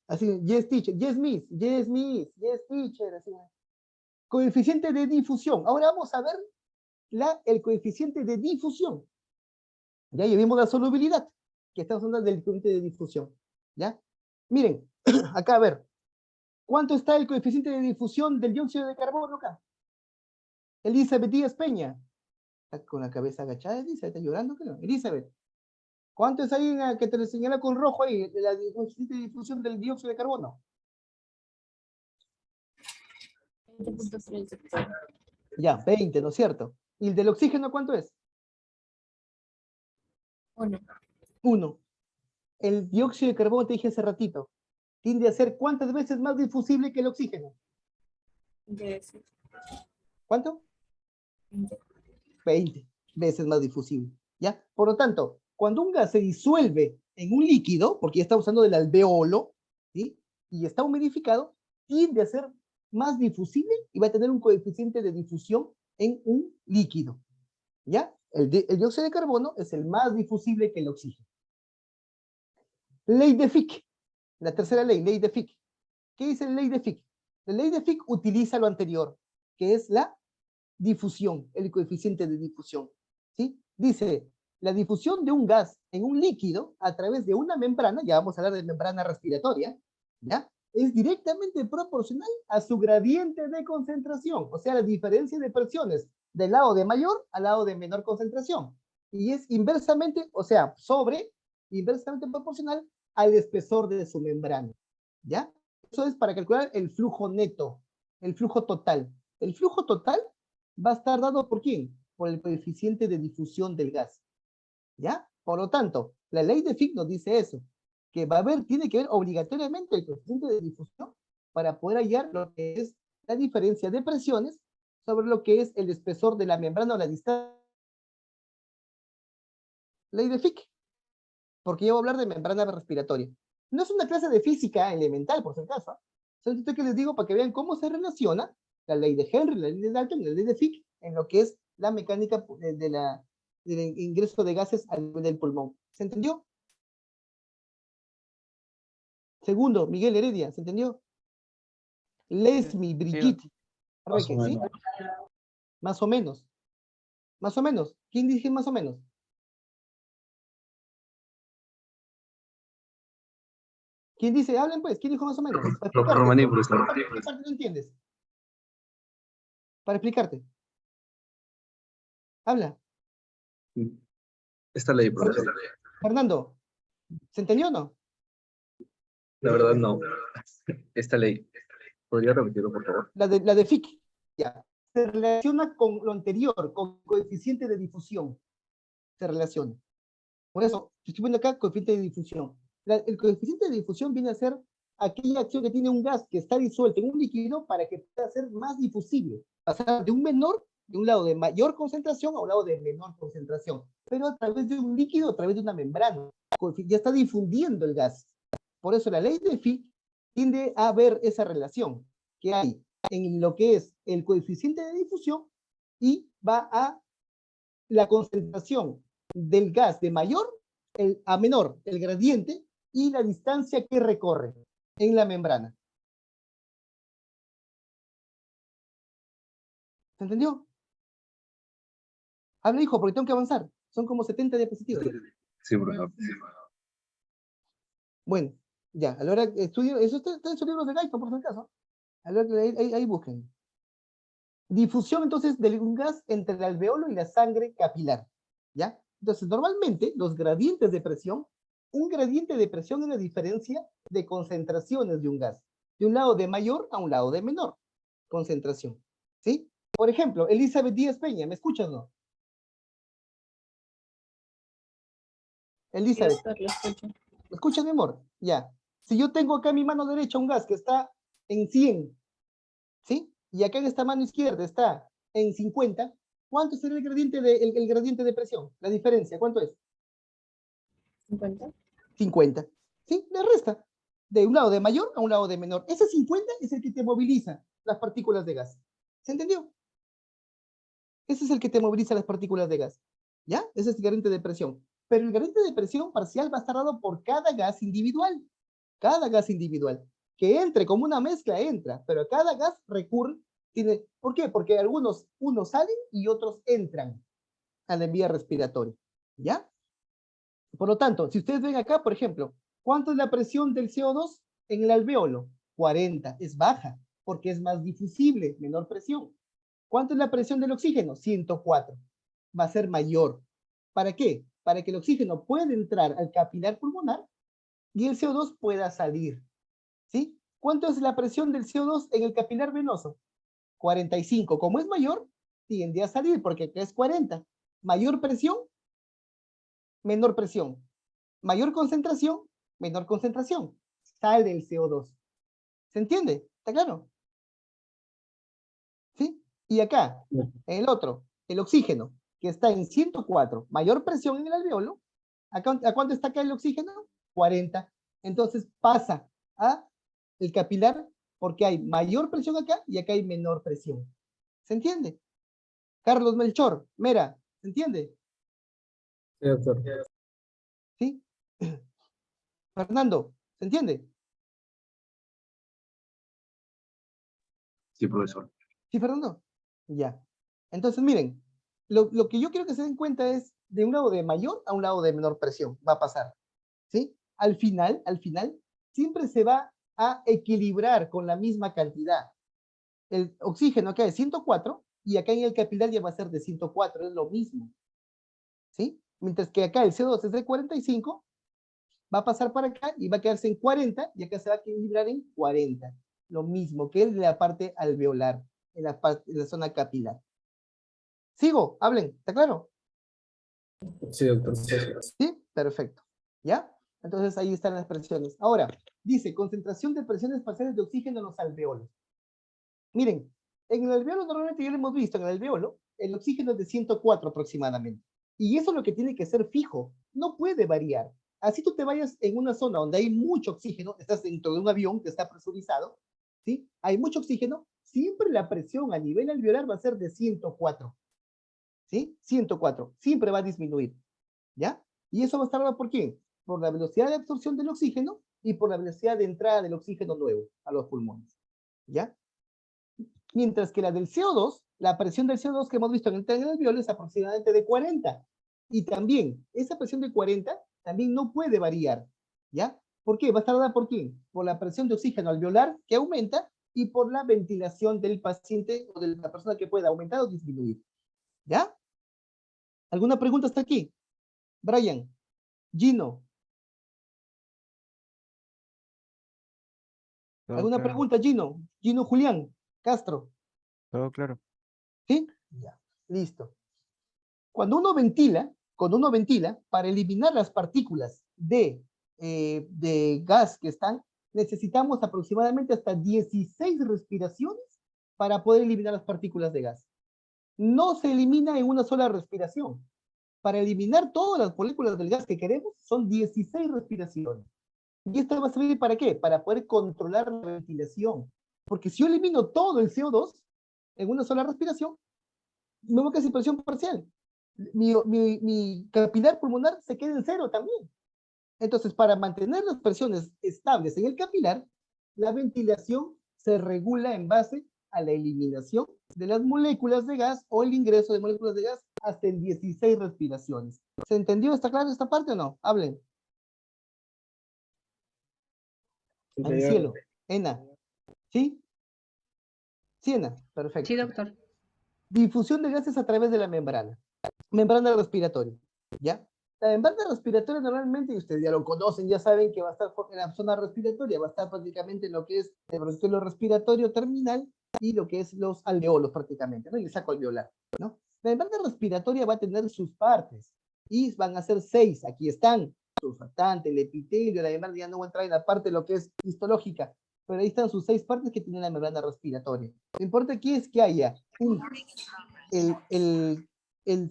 Así, yes, teacher, yes, miss, yes, miss, yes, teacher. Así. Coeficiente de difusión. Ahora vamos a ver el coeficiente de difusión. Ya vimos la solubilidad, que estamos hablando del coeficiente de difusión. ¿Ya? Miren, acá a ver. ¿Cuánto está el coeficiente de difusión del dióxido de carbono acá? Elizabeth Díaz Peña. Está con la cabeza agachada, Elizabeth, está llorando, creo. Elizabeth. ¿Cuánto es ahí que te lo señala con rojo ahí, el coeficiente de difusión del dióxido de carbono? 20.3. Ya, 20, ¿no es cierto? ¿Y el del oxígeno cuánto es? 1. 1. El dióxido de carbono, te dije hace ratito, tiende a ser ¿cuántas veces más difusible que el oxígeno? ¿Cuánto? 20 veces más difusible. ¿Ya? Por lo tanto, cuando un gas se disuelve en un líquido, porque ya estamos usando del alveolo, ¿sí? Y está humidificado, tiende a ser más difusible y va a tener un coeficiente de difusión en un líquido. ¿Ya? El dióxido de carbono es el más difusible que el oxígeno. Ley de Fick. La tercera ley, ley de Fick. ¿Qué dice la ley de Fick? La ley de Fick utiliza lo anterior, que es la difusión, el coeficiente de difusión. ¿Sí? Dice, la difusión de un gas en un líquido a través de una membrana, ya vamos a hablar de membrana respiratoria, ¿ya? Es directamente proporcional a su gradiente de concentración, o sea, la diferencia de presiones del lado de mayor al lado de menor concentración. Y es inversamente, o sea, inversamente proporcional al espesor de su membrana. ¿Ya? Eso es para calcular el flujo neto, el flujo total. El flujo total va a estar dado ¿por quién? Por el coeficiente de difusión del gas. ¿Ya? Por lo tanto, la ley de Fick nos dice eso, que tiene que ver obligatoriamente el coeficiente de difusión para poder hallar lo que es la diferencia de presiones sobre lo que es el espesor de la membrana o la distancia. Ley de Fick, porque yo voy a hablar de membrana respiratoria. No es una clase de física elemental, por si acaso. Solamente que les digo para que vean cómo se relaciona la ley de Henry, la ley de Dalton y la ley de Fick en lo que es la mecánica del ingreso de gases al nivel del pulmón. ¿Se entendió? Segundo, Miguel Heredia, ¿se entendió? Lesmi, Brigitte. Más o ¿Sí? menos. Más o menos. Más o menos. ¿Quién dice más o menos? ¿Quién dice? Hablen pues. ¿Quién dijo más o menos? Para explicarte. ¿Qué parte no entiendes? Para explicarte. Habla. Esta ley, profesor. Fernando, ¿se entendió o no? La verdad, no. Esta ley. ¿Podría repetirlo, por favor? La de Fick. Ya. Se relaciona con lo anterior, con coeficiente de difusión. Se relaciona. Por eso, estoy poniendo acá coeficiente de difusión. El coeficiente de difusión viene a ser aquella acción que tiene un gas que está disuelto en un líquido para que pueda ser más difusible. Pasar de un lado de mayor concentración a un lado de menor concentración. Pero a través de un líquido, a través de una membrana. Ya está difundiendo el gas. Por eso la ley de Fick tiende a ver esa relación que hay en lo que es el coeficiente de difusión y va a la concentración del gas de mayor a menor, el gradiente, y la distancia que recorre en la membrana. ¿Se entendió? Habla, hijo, porque tengo que avanzar. Son como 70 diapositivas. Sí, profesor. Bueno, ya, a la hora que estudio, eso está en sus libros de Gaiton, por si acaso. A la hora que ahí busquen. Difusión, entonces, de un gas entre el alveolo y la sangre capilar. ¿Ya? Entonces, normalmente, los gradientes de presión, un gradiente de presión es la diferencia de concentraciones de un gas. De un lado de mayor a un lado de menor concentración. ¿Sí? Por ejemplo, Elizabeth Díaz Peña, ¿me escuchas o no? Elizabeth, Doctor, lo escucho. ¿me escuchas, mi amor? Ya. Si yo tengo acá en mi mano derecha un gas que está en 100, ¿sí? Y acá en esta mano izquierda está en 50, ¿cuánto será el gradiente el gradiente de presión? La diferencia, ¿cuánto es? 50. 50. ¿Sí? Le resta. De un lado de mayor a un lado de menor. Ese 50 es el que te moviliza las partículas de gas. ¿Se entendió? Ese es el que te moviliza las partículas de gas. ¿Ya? Ese es el gradiente de presión. Pero el gradiente de presión parcial va a estar dado por cada gas individual. Cada gas individual. Que entre como una mezcla, entra. Pero cada gas recurre. ¿Por qué? Porque unos salen y otros entran a la vía respiratoria. ¿Ya? Por lo tanto, si ustedes ven acá, por ejemplo, ¿cuánto es la presión del CO2 en el alvéolo? 40, es baja, porque es más difusible, menor presión. ¿Cuánto es la presión del oxígeno? 104, va a ser mayor. ¿Para qué? Para que el oxígeno pueda entrar al capilar pulmonar y el CO2 pueda salir. ¿Sí? ¿Cuánto es la presión del CO2 en el capilar venoso? 45, como es mayor, tiende a salir, porque acá es 40. Mayor presión, menor presión. Mayor concentración, menor concentración. Sale el CO2. ¿Se entiende? ¿Está claro? ¿Sí? Y acá, en el otro, el oxígeno, que está en 104, mayor presión en el alveolo. ¿A cuánto está acá el oxígeno? 40. Entonces pasa a el capilar porque hay mayor presión acá y acá hay menor presión. ¿Se entiende? Carlos Melchor, Mera, ¿se entiende? Sí, doctor. ¿Sí? Fernando, ¿se entiende? Sí, profesor. ¿Sí, Fernando? Ya. Entonces, miren, lo que yo quiero que se den cuenta es de un lado de mayor a un lado de menor presión. Va a pasar. ¿Sí? Al final, siempre se va a equilibrar con la misma cantidad. El oxígeno acá es 104 y acá en el capilar ya va a ser de 104, es lo mismo. ¿Sí? Mientras que acá el CO2 es de 45, va a pasar para acá y va a quedarse en 40 y acá se va a equilibrar en 40. Lo mismo que en la parte alveolar, en la zona capilar. Sigo, hablen, ¿está claro? Sí, doctor. Sí. Sí, perfecto. ¿Ya? Entonces ahí están las presiones. Ahora, dice, concentración de presiones parciales de oxígeno en los alveolos. Miren, en el alveolo normalmente ya lo hemos visto, en el alveolo, el oxígeno es de 104 aproximadamente. Y eso es lo que tiene que ser fijo, no puede variar. Así tú te vayas en una zona donde hay mucho oxígeno, estás dentro de un avión que está presurizado, ¿sí? Hay mucho oxígeno, siempre la presión a nivel alveolar va a ser de 104. ¿Sí? 104, siempre va a disminuir, ¿ya? Y eso va a estar dado por quién? Por la velocidad de absorción del oxígeno y por la velocidad de entrada del oxígeno nuevo a los pulmones, ¿ya? Mientras que la del CO2, la presión del CO2 que hemos visto en el alveolo es aproximadamente de 40. Y también, esa presión de 40 también no puede variar, ¿ya? ¿Por qué? Va a estar dada por quién? Por la presión de oxígeno alveolar que aumenta y por la ventilación del paciente o de la persona que pueda aumentar o disminuir, ¿ya? ¿Alguna pregunta hasta aquí? Brian, Gino. ¿Alguna pregunta, Gino? Gino Julián, Castro. Todo claro. ¿Sí? Ya, listo. Cuando uno ventila, para eliminar las partículas de gas que están, necesitamos aproximadamente hasta 16 respiraciones para poder eliminar las partículas de gas. No se elimina en una sola respiración. Para eliminar todas las moléculas del gas que queremos, son 16 respiraciones. ¿Y esto va a servir para qué? Para poder controlar la ventilación. Porque si yo elimino todo el CO2 en una sola respiración, me voy a casi presión parcial. Mi capilar pulmonar se queda en cero también. Entonces, para mantener las presiones estables en el capilar, la ventilación se regula en base a la eliminación de las moléculas de gas o el ingreso de moléculas de gas hasta en 16 respiraciones. ¿Se entendió? ¿Está claro esta parte o no? Hablen. Al cielo. Ena. ¿Sí? Sí, Ena. Perfecto. Sí, doctor. Difusión de gases a través de la membrana. Membrana respiratoria. ¿Ya? La membrana respiratoria normalmente, y ustedes ya lo conocen, ya saben que va a estar en la zona respiratoria, va a estar prácticamente en lo que es el bronquiolo respiratorio terminal y lo que es los alveolos prácticamente, ¿no? Y el saco alveolar, ¿no? La membrana respiratoria va a tener sus partes y van a ser 6, aquí están. surfactante, el epitelio, la membrana, ya no voy a entrar en la parte de lo que es histológica, pero ahí están sus 6 partes que tienen la membrana respiratoria. Lo importante aquí es que haya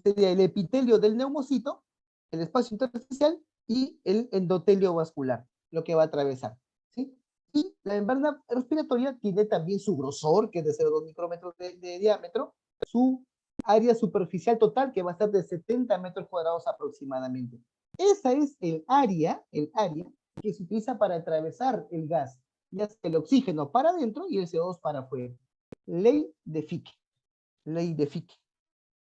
sería el epitelio del neumocito, el espacio intersticial y el endotelio vascular, lo que va a atravesar, ¿sí? Y la membrana respiratoria tiene también su grosor, que es de 0,2 micrómetros de diámetro, su área superficial total, que va a ser de 70 metros cuadrados aproximadamente. Esa es el área que se utiliza para atravesar el gas, ya sea el oxígeno para adentro y el CO2 para afuera. Ley de Fick. Ley de Fick.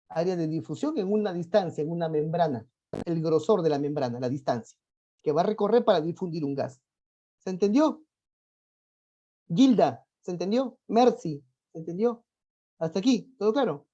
Área de difusión en una distancia, en una membrana, el grosor de la membrana, la distancia, que va a recorrer para difundir un gas. ¿Se entendió? Gilda, ¿se entendió? Mercy, ¿se entendió? Hasta aquí, ¿todo claro?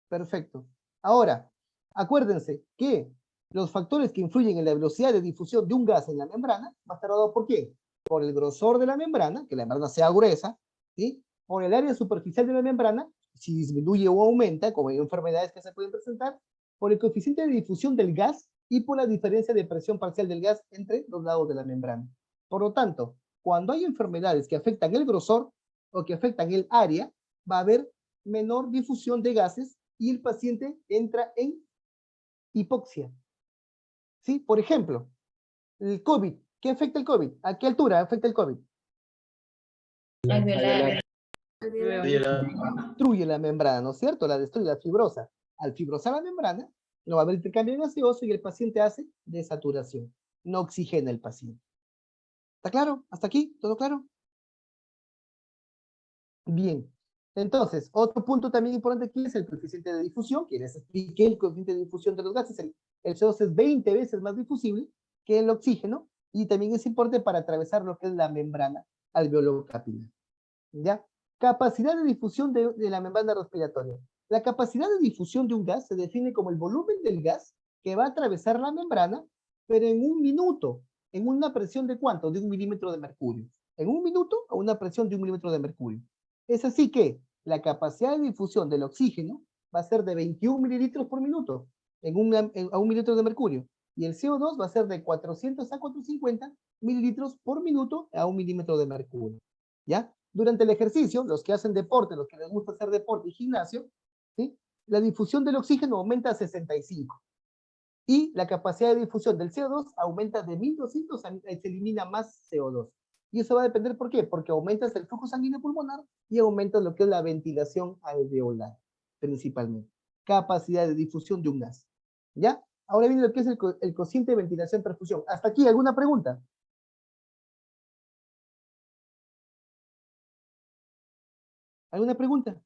Perfecto. Ahora, acuérdense que los factores que influyen en la velocidad de difusión de un gas en la membrana va a estar dado por qué? Por el grosor de la membrana, que la membrana sea gruesa, ¿sí? Por el área superficial de la membrana, si disminuye o aumenta, como hay enfermedades que se pueden presentar, por el coeficiente de difusión del gas y por la diferencia de presión parcial del gas entre los lados de la membrana. Por lo tanto, cuando hay enfermedades que afectan el grosor o que afectan el área, va a haber menor difusión de gases y el paciente entra en hipoxia. ¿Sí? Por ejemplo, el COVID. ¿Qué afecta el COVID? ¿A qué altura afecta el COVID? Destruye la membrana, ¿no es cierto? La destruye, la fibrosa. Al fibrosar la membrana, no va a haber intercambio gaseoso y el paciente hace desaturación. No oxigena el paciente. ¿Está claro? ¿Hasta aquí? ¿Todo claro? Bien. Entonces, otro punto también importante aquí es el coeficiente de difusión, que les expliqué el coeficiente de difusión de los gases. El CO2 es 20 veces más difusible que el oxígeno y también es importante para atravesar lo que es la membrana alveolo capilar. ¿Ya? Capacidad de difusión de la membrana respiratoria. La capacidad de difusión de un gas se define como el volumen del gas que va a atravesar la membrana, pero en un minuto, en una presión de ¿cuánto? De 1 milímetro de mercurio. En un minuto a una presión de 1 milímetro de mercurio. Es así que la capacidad de difusión del oxígeno va a ser de 21 mililitros por minuto a 1 milímetro de mercurio. Y el CO2 va a ser de 400 a 450 mililitros por minuto a 1 milímetro de mercurio. ¿Ya? Durante el ejercicio, los que hacen deporte, los que les gusta hacer deporte y gimnasio, ¿sí? La difusión del oxígeno aumenta a 65. Y la capacidad de difusión del CO2 aumenta de 1200 se elimina más CO2. Y eso va a depender, ¿por qué? Porque aumentas el flujo sanguíneo pulmonar y aumentas lo que es la ventilación alveolar, principalmente. Capacidad de difusión de un gas. ¿Ya? Ahora viene lo que es el cociente de ventilación-perfusión. ¿Hasta aquí alguna pregunta? ¿Alguna pregunta?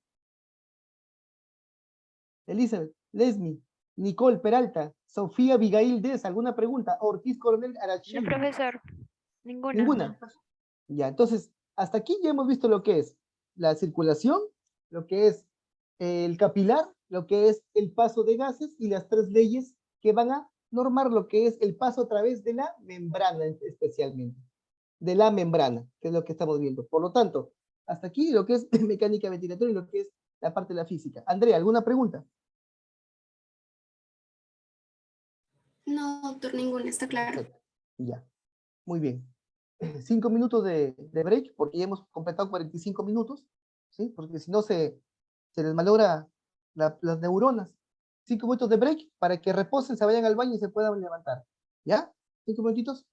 Elizabeth, Lesmi, Nicole Peralta, Sofía Abigail Dez, ¿alguna pregunta? Ortiz Coronel Arachim. No, profesor. Ninguna. ¿Ninguna? Ya, entonces, hasta aquí ya hemos visto lo que es la circulación, lo que es el capilar, lo que es el paso de gases y las 3 leyes que van a normar lo que es el paso a través de la membrana especialmente. De la membrana, que es lo que estamos viendo. Por lo tanto, hasta aquí lo que es mecánica ventilatoria y lo que es la parte de la física. Andrea, ¿alguna pregunta? No, doctor, ninguna, está claro. Perfecto. Ya, muy bien. 5 minutos de break, porque ya hemos completado 45 minutos, ¿sí? Porque si no se les malogra las neuronas. 5 minutos de break para que reposen, se vayan al baño y se puedan levantar. ¿Ya? 5 minutitos.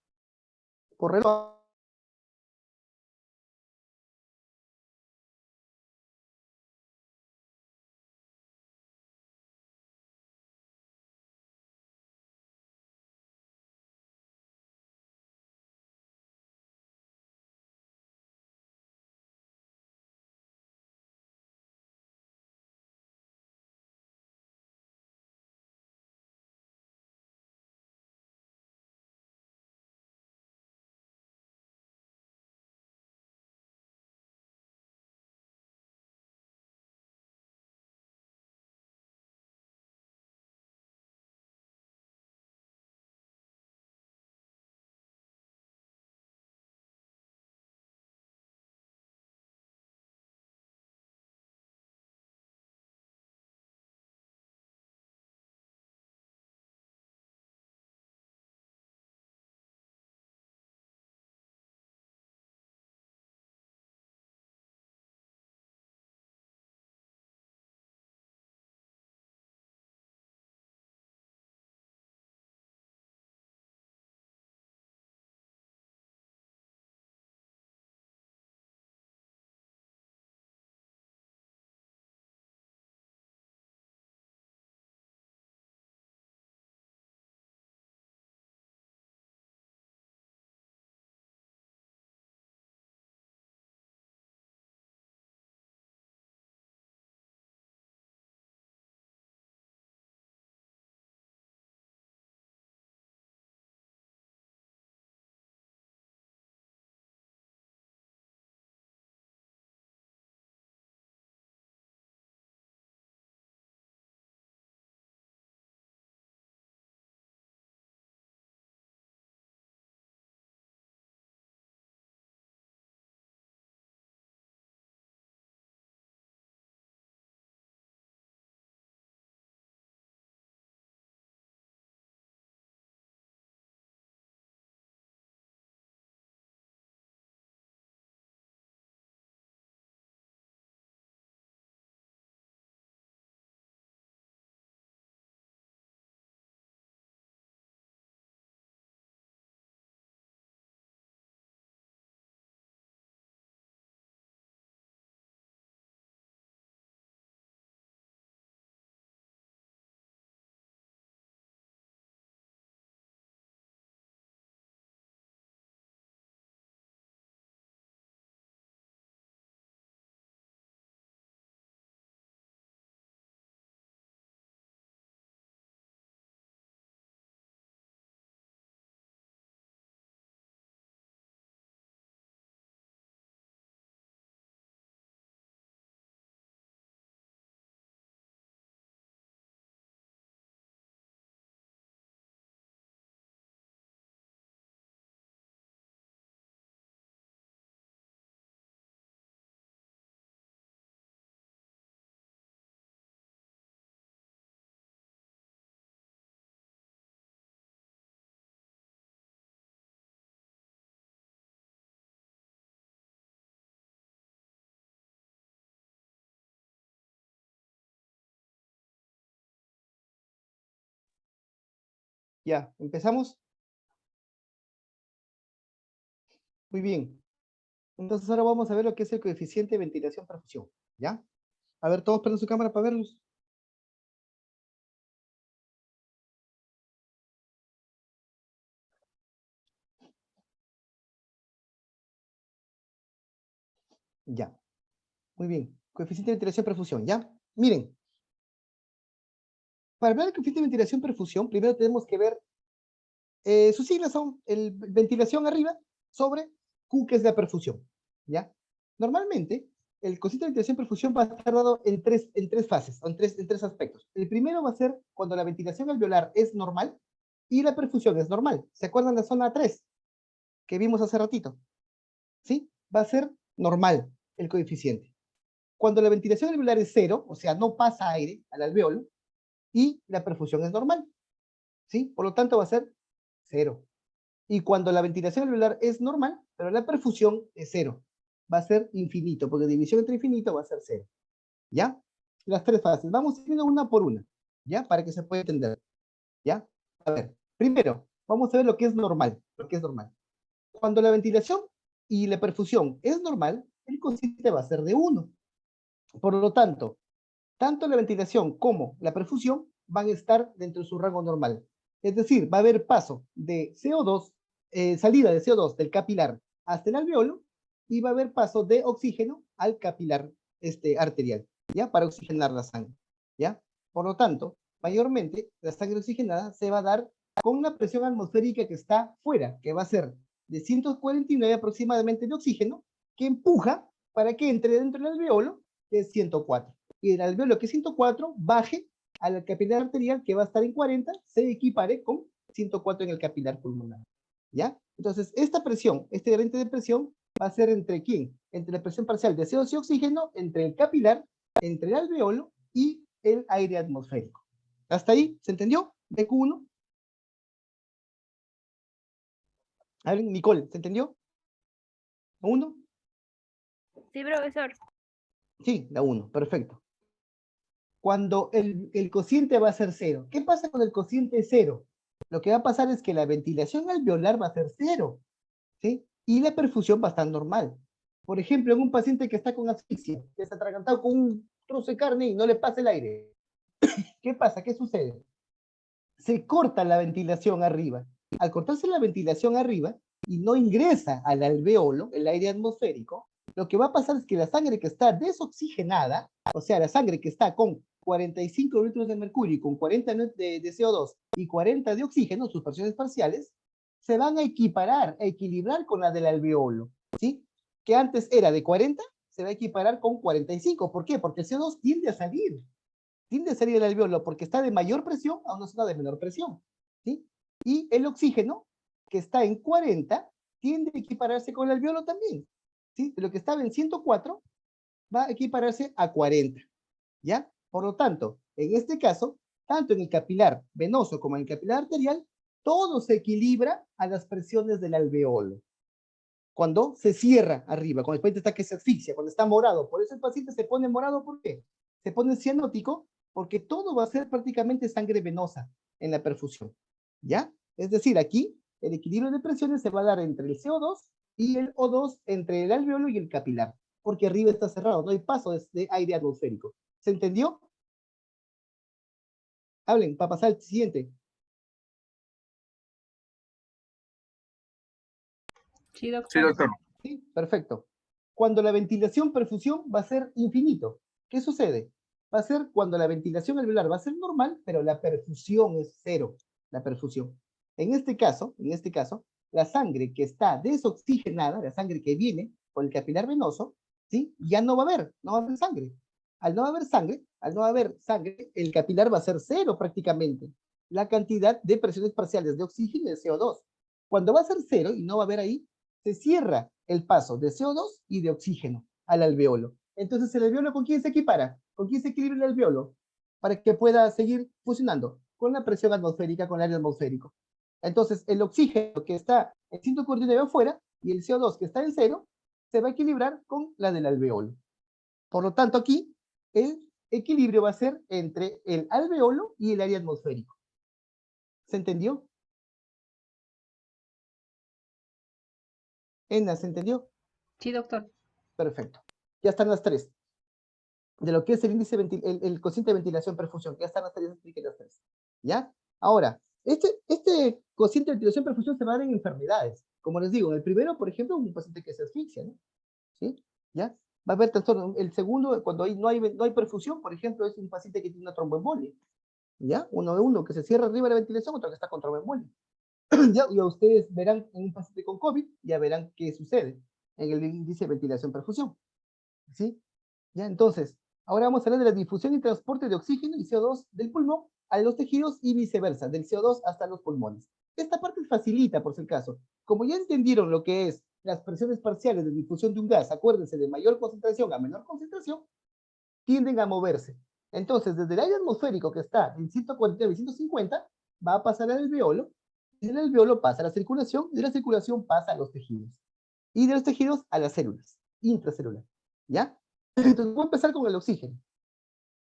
Por reloj. Ya, ¿empezamos? Muy bien. Entonces ahora vamos a ver lo que es el coeficiente de ventilación-perfusión, ¿ya? A ver, todos prenden su cámara para verlos. Ya. Muy bien. Coeficiente de ventilación-perfusión, ¿ya? Miren. Para hablar del coeficiente de ventilación-perfusión, primero tenemos que ver, sus siglas son ventilación arriba sobre Q, que es la perfusión, ¿ya? Normalmente, el coeficiente de ventilación-perfusión va a estar dado en tres fases, o en tres aspectos. El primero va a ser cuando la ventilación alveolar es normal y la perfusión es normal. ¿Se acuerdan de la zona 3 que vimos hace ratito? ¿Sí? Va a ser normal el coeficiente. Cuando la ventilación alveolar es 0, o sea, no pasa aire al alveolo, y la perfusión es normal, ¿sí? Por lo tanto va a ser 0. Y cuando la ventilación alveolar es normal, pero la perfusión es 0, va a ser infinito, porque división entre infinito va a ser 0, ¿ya? Las tres fases, vamos viendo una por una, ¿ya? Para que se pueda entender, ¿ya? A ver, primero, vamos a ver lo que es normal, Cuando la ventilación y la perfusión es normal, el cociente va a ser de 1. Por lo tanto, tanto la ventilación como la perfusión van a estar dentro de su rango normal. Es decir, va a haber paso de CO2, salida de CO2 del capilar hasta el alveolo, y va a haber paso de oxígeno al capilar arterial, ¿ya? Para oxigenar la sangre, ¿ya? Por lo tanto, mayormente la sangre oxigenada se va a dar con una presión atmosférica que está fuera, que va a ser de 149 aproximadamente de oxígeno, que empuja para que entre dentro del alveolo, que es 104. Y el alveolo, que es 104, baje al capilar arterial, que va a estar en 40, se equipare con 104 en el capilar pulmonar, ¿ya? Entonces, esta presión, este gradiente de presión, va a ser entre ¿quién? Entre la presión parcial de CO2 y oxígeno, entre el capilar, entre el alveolo y el aire atmosférico. ¿Hasta ahí? ¿Se entendió? DQ1. A ver, Nicole, ¿se entendió? ¿1? Sí, profesor. Sí, la 1, perfecto. Cuando el cociente va a ser 0. ¿Qué pasa con el cociente 0? Lo que va a pasar es que la ventilación alveolar va a ser 0, ¿sí? Y la perfusión va a estar normal. Por ejemplo, en un paciente que está con asfixia, que está atragantado con un trozo de carne y no le pasa el aire. ¿Qué pasa? ¿Qué sucede? Se corta la ventilación arriba. Al cortarse la ventilación arriba y no ingresa al alveolo, el aire atmosférico, lo que va a pasar es que la sangre que está desoxigenada, o sea, la sangre que está con 45 litros de mercurio y con 40 de CO2 y 40 de oxígeno, sus presiones parciales, se van a equiparar, a equilibrar con la del alveolo, ¿sí? Que antes era de 40, se va a equiparar con 45. ¿Por qué? Porque el CO2 tiende a salir del alveolo porque está de mayor presión a una zona de menor presión, ¿sí? Y el oxígeno, que está en 40, tiende a equipararse con el alveolo también, ¿sí? De lo que estaba en 104, va a equipararse a 40, ¿ya? Por lo tanto, en este caso, tanto en el capilar venoso como en el capilar arterial, todo se equilibra a las presiones del alveolo. Cuando se cierra arriba, cuando el paciente está que se asfixia, cuando está morado, por eso el paciente se pone morado, ¿por qué? Se pone cianótico, porque todo va a ser prácticamente sangre venosa en la perfusión, ¿ya? Es decir, aquí el equilibrio de presiones se va a dar entre el CO2 y el O2 entre el alveolo y el capilar, porque arriba está cerrado, no hay paso de aire atmosférico. ¿Se entendió? Hablen, para pasar al siguiente. Sí, doctor. Sí, doctor. Sí, perfecto. Cuando la ventilación-perfusión va a ser infinito, ¿qué sucede? Va a ser cuando la ventilación alveolar va a ser normal, pero la perfusión es 0, la perfusión. En este caso, la sangre que está desoxigenada, la sangre que viene por el capilar venoso, ¿sí? Ya no va a haber sangre. Al no haber sangre, el capilar va a ser 0 prácticamente. La cantidad de presiones parciales de oxígeno y de CO2. Cuando va a ser 0 y no va a haber ahí, se cierra el paso de CO2 y de oxígeno al alveolo. Entonces, ¿el alveolo con quién se equipara? ¿Con quién se equilibra el alveolo? Para que pueda seguir funcionando con la presión atmosférica, con el aire atmosférico. Entonces, el oxígeno que está en 149 afuera y el CO2 que está en 0 se va a equilibrar con la del alveolo. Por lo tanto, aquí el equilibrio va a ser entre el alveolo y el aire atmosférico. ¿Se entendió? Ena, ¿se entendió? Sí, doctor. Perfecto. Ya están las tres. De lo que es el índice, el cociente de ventilación perfusión, ya están las tres, expliqué las tres. ¿Ya? Ahora, este cociente de ventilación perfusión se va a dar en enfermedades. Como les digo, el primero, por ejemplo, un paciente que se asfixia, ¿no? ¿Sí? ¿Ya? Va a haber trastorno. El segundo, cuando no hay perfusión, por ejemplo, es un paciente que tiene una tromboembolia. ¿Ya? Uno que se cierra arriba de la ventilación, otro que está con tromboembolia. ¿Ya? Y ustedes verán en un paciente con COVID, ya verán qué sucede en el índice de ventilación perfusión. ¿Sí? ¿Ya? Entonces, ahora vamos a hablar de la difusión y transporte de oxígeno y CO2 del pulmón a los tejidos y viceversa, del CO2 hasta los pulmones. Esta parte facilita, por si el caso. Como ya entendieron lo que es las presiones parciales de difusión de un gas, acuérdense, de mayor concentración a menor concentración, tienden a moverse. Entonces, desde el aire atmosférico que está en 149 y 150, va a pasar al alveolo, y del alveolo pasa a la circulación, y de la circulación pasa a los tejidos. Y de los tejidos a las células, intracelular. ¿Ya? Entonces, voy a empezar con el oxígeno.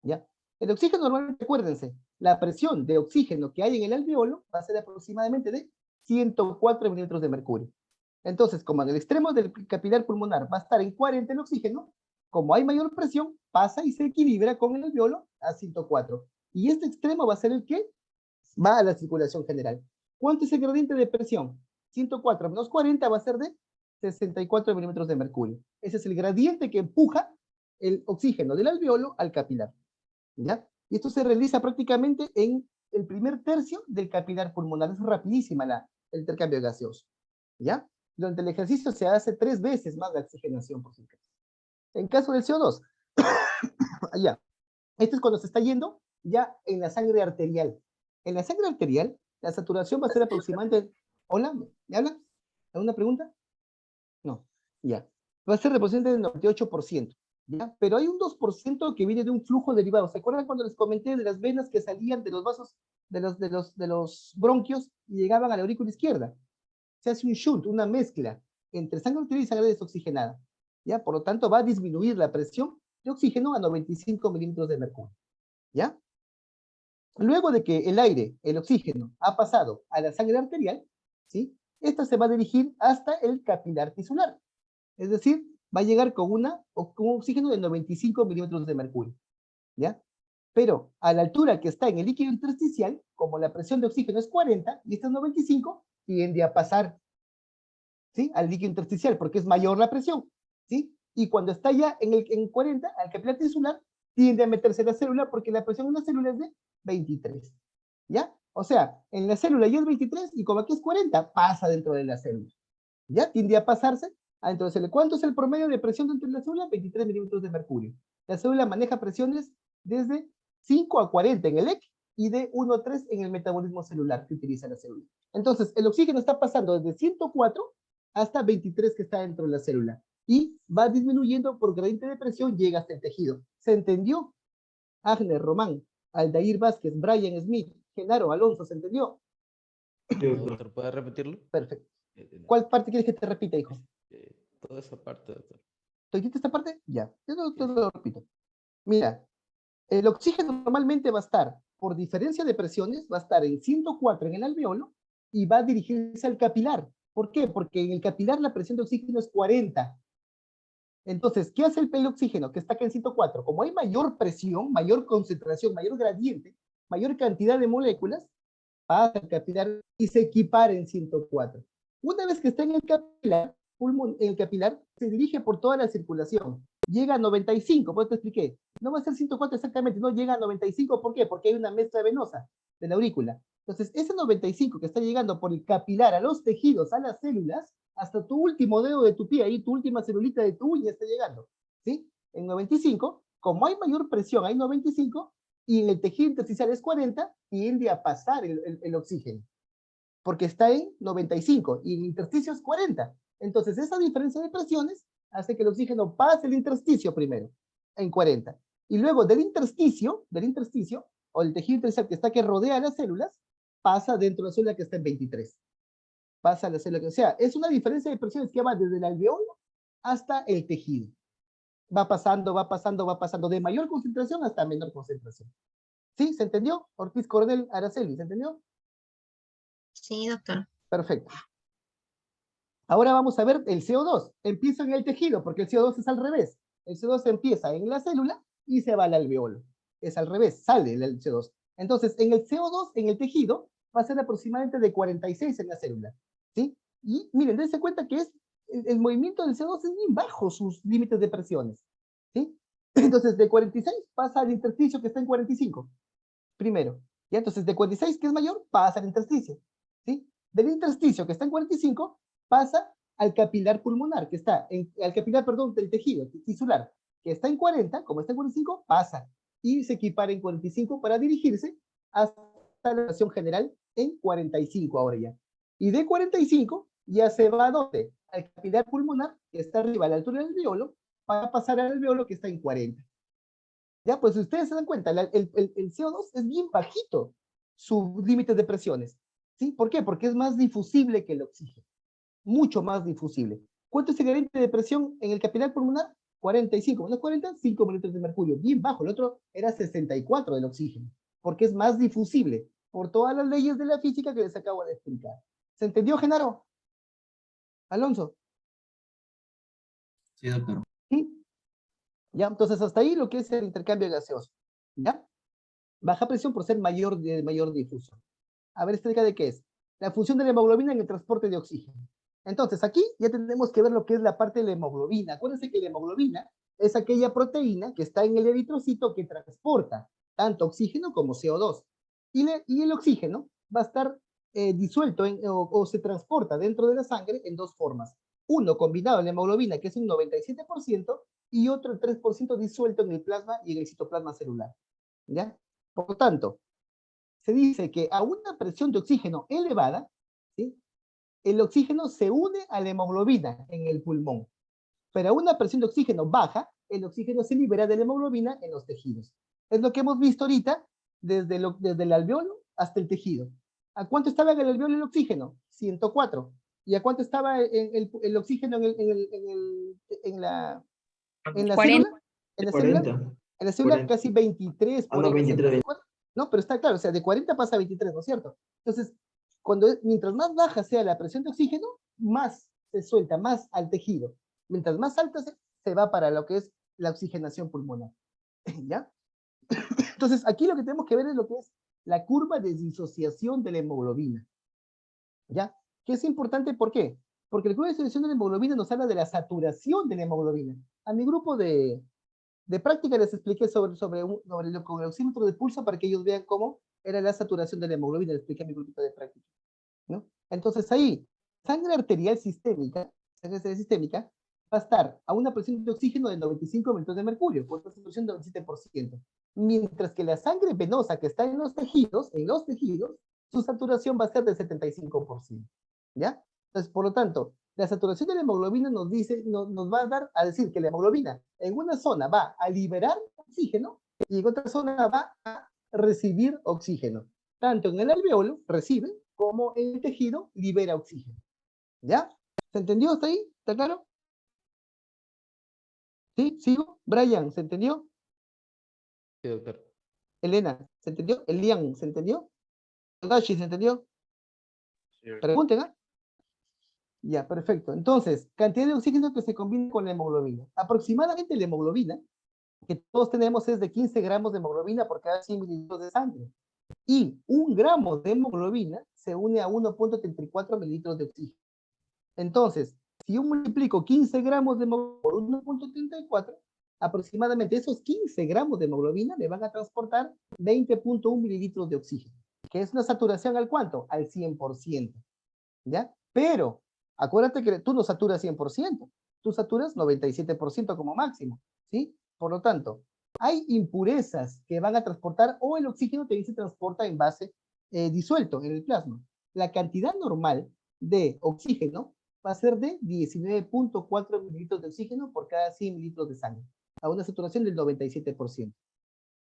¿Ya? El oxígeno normalmente, acuérdense, la presión de oxígeno que hay en el alveolo va a ser aproximadamente de 104 milímetros de mercurio. Entonces, como en el extremo del capilar pulmonar va a estar en 40 el oxígeno, como hay mayor presión, pasa y se equilibra con el alveolo a 104. Y este extremo va a ser el que va a la circulación general. ¿Cuánto es el gradiente de presión? 104 menos 40 va a ser de 64 milímetros de mercurio. Ese es el gradiente que empuja el oxígeno del alveolo al capilar. ¿Ya? Y esto se realiza prácticamente en el primer tercio del capilar pulmonar. Es rapidísima el intercambio gaseoso. ¿Ya? Durante el ejercicio se hace 3 veces más la oxigenación por si acaso. En caso del CO2, allá. Esto es cuando se está yendo ya en la sangre arterial. En la sangre arterial, la saturación va a ser aproximadamente... ¿Hola? ¿Me habla? ¿Alguna pregunta? No, ya. Va a ser aproximadamente del 98%, ¿ya? Pero hay un 2% que viene de un flujo derivado. ¿Se acuerdan cuando les comenté de las venas que salían de los vasos, de los bronquios y llegaban a la aurícula izquierda? Se hace un shunt, una mezcla entre sangre arterial y sangre desoxigenada, ¿ya? Por lo tanto, va a disminuir la presión de oxígeno a 95 milímetros de mercurio, ¿ya? Luego de que el aire, el oxígeno, ha pasado a la sangre arterial, ¿sí? Esta se va a dirigir hasta el capilar tisular. Es decir, va a llegar con un oxígeno de 95 milímetros de mercurio, ¿ya? Pero a la altura que está en el líquido intersticial, como la presión de oxígeno es 40 y esta es 95, tiende a pasar, ¿sí? Al líquido intersticial, porque es mayor la presión, ¿sí? Y cuando está ya en 40, al capilar tisular, tiende a meterse la célula porque la presión en la célula es de 23, ¿ya? O sea, en la célula ya es 23 y como aquí es 40, pasa dentro de la célula, ¿ya? Tiende a pasarse dentro de la célula. ¿Cuánto es el promedio de presión dentro de la célula? 23 milímetros de mercurio. La célula maneja presiones desde 5 a 40 en el EC y de 1 a 3 en el metabolismo celular que utiliza la célula. Entonces, el oxígeno está pasando desde 104 hasta 23 que está dentro de la célula. Y va disminuyendo por gradiente de presión, llega hasta el tejido. ¿Se entendió? Agner, Román, Aldair Vázquez, Brian Smith, Genaro, Alonso, ¿se entendió? Doctor, ¿puede repetirlo? Perfecto. ¿Cuál parte quieres que te repita, hijo? Toda esa parte, doctor. ¿Te dijiste esta parte? Ya. Yo lo repito. Mira, el oxígeno normalmente va a estar, por diferencia de presiones, va a estar en 104 en el alveolo y va a dirigirse al capilar. ¿Por qué? Porque en el capilar la presión de oxígeno es 40. Entonces, ¿qué hace el oxígeno que está acá en 104? Como hay mayor presión, mayor concentración, mayor gradiente, mayor cantidad de moléculas, pasa al capilar y se equipara en 104. Una vez que está en el capilar, se dirige por toda la circulación. Llega a 95, pues te expliqué. No va a ser 104 exactamente, no llega a 95. ¿Por qué? Porque hay una mezcla venosa de la aurícula. Entonces, ese 95 que está llegando por el capilar a los tejidos, a las células, hasta tu último dedo de tu pie, ahí tu última celulita de tu uña está llegando, ¿sí? En 95, como hay mayor presión, hay 95, y en el tejido intersticial es 40, tiende a pasar el oxígeno, porque está en 95, y el intersticio es 40. Entonces, esa diferencia de presiones hace que el oxígeno pase el intersticio primero, en 40. Y luego del intersticio, o el tejido intersticial que rodea a las células, pasa dentro de la célula que está en 23. Pasa a la célula que, o sea, es una diferencia de presiones que va desde el alveolo hasta el tejido. Va pasando, de mayor concentración hasta menor concentración. ¿Sí? ¿Se entendió? Ortiz Coronel Araceli, ¿se entendió? Sí, doctor. Perfecto. Ahora vamos a ver el CO2. Empieza en el tejido, porque el CO2 es al revés. El CO2 empieza en la célula y se va al alveolo. Es al revés, sale el CO2. Entonces, en el CO2, en el tejido, va a ser aproximadamente de 46 en la célula. ¿Sí? Y miren, dense cuenta que el movimiento del CO2 es bien bajo sus límites de presiones. ¿Sí? Entonces, de 46 pasa al intersticio que está en 45. Primero. ¿Ya? Entonces, de 46, que es mayor, pasa al intersticio. ¿Sí? Del intersticio, que está en 45, pasa al capilar pulmonar, que está al capilar, perdón, del tejido tisular, que está en 40, como está en 45, pasa y se equipara en 45 para dirigirse hasta la relación general en 45 ahora ya. Y de 45 ya se va a ¿dónde? Al capilar pulmonar, que está arriba a la altura del alveolo, para pasar al alveolo que está en 40. Ya, pues ustedes se dan cuenta, el CO2 es bien bajito, sus límites de presiones. ¿Sí? ¿Por qué? Porque es más difusible que el oxígeno. Mucho más difusible. ¿Cuánto es el gradiente de presión en el capilar pulmonar? 45 menos 40, 5 mililitros de mercurio. Bien bajo. El otro era 64 del oxígeno. Porque es más difusible. Por todas las leyes de la física que les acabo de explicar. ¿Se entendió, Genaro? Alonso. Sí, doctor. ¿Sí? Ya, entonces hasta ahí lo que es el intercambio gaseoso. ¿Ya? Baja presión por ser mayor difusión. A ver, ¿explica de qué es? La función de la hemoglobina en el transporte de oxígeno. Entonces, aquí ya tenemos que ver lo que es la parte de la hemoglobina. Acuérdense que la hemoglobina es aquella proteína que está en el eritrocito que transporta tanto oxígeno como CO2. Y el oxígeno va a estar disuelto o se transporta dentro de la sangre en dos formas. Uno combinado en la hemoglobina, que es un 97%, y otro el 3% disuelto en el plasma y en el citoplasma celular. ¿Ya? Por lo tanto, se dice que a una presión de oxígeno elevada, ¿sí? El oxígeno se une a la hemoglobina en el pulmón. Pero a una presión de oxígeno baja, el oxígeno se libera de la hemoglobina en los tejidos. Es lo que hemos visto ahorita desde el alveolo hasta el tejido. ¿A cuánto estaba en el alveolo el oxígeno? 104. ¿Y a cuánto estaba el oxígeno en la 40. célula? En la célula, 40. en la célula 40. casi 23. Ah, no, 23. No, pero está claro, o sea, de 40 pasa a 23, ¿no es cierto? Entonces, mientras más baja sea la presión de oxígeno, más se suelta, más al tejido. Mientras más alta se va para lo que es la oxigenación pulmonar. ¿Ya? Entonces, aquí lo que tenemos que ver es lo que es la curva de disociación de la hemoglobina. ¿Ya? Que es importante, ¿por qué? Porque la curva de disociación de la hemoglobina nos habla de la saturación de la hemoglobina. A mi grupo de práctica les expliqué con el oxímetro de pulso para que ellos vean cómo era la saturación de la hemoglobina, les expliqué a mi grupito de práctica, ¿no? Entonces ahí, sangre arterial sistémica va a estar a una presión de oxígeno de 95 mililitros de mercurio, con una saturación del 27%, mientras que la sangre venosa que está en los tejidos, su saturación va a ser del 75%, ¿ya? Entonces, por lo tanto, la saturación de la hemoglobina nos va a dar a decir que la hemoglobina en una zona va a liberar oxígeno y en otra zona va a recibir oxígeno. Tanto en el alveolo recibe como en el tejido libera oxígeno. ¿Ya? ¿Se entendió hasta ahí? ¿Está claro? ¿Sí? ¿Sigo? Brian, ¿se entendió? Sí, doctor. Elena, ¿se entendió? Elian, ¿se entendió? Dashi, ¿se entendió? Sí, doctor. Pregunten, ¿ah? Ya, perfecto. Entonces, cantidad de oxígeno que se combina con la hemoglobina. Aproximadamente la hemoglobina que todos tenemos es de 15 gramos de hemoglobina por cada 100 mililitros de sangre. Y 1 gramo de hemoglobina se une a 1.34 mililitros de oxígeno. Entonces, si yo multiplico 15 gramos de hemoglobina por 1.34, aproximadamente esos 15 gramos de hemoglobina me van a transportar 20.1 mililitros de oxígeno, que es una saturación ¿al cuánto? Al 100%. ¿Ya? Pero, acuérdate que tú no saturas 100%, tú saturas 97% como máximo, ¿sí? Por lo tanto, hay impurezas que van a transportar, o el oxígeno también se transporta en base disuelto en el plasma. La cantidad normal de oxígeno va a ser de 19.4 mililitros de oxígeno por cada 100 mililitros de sangre, a una saturación del 97%.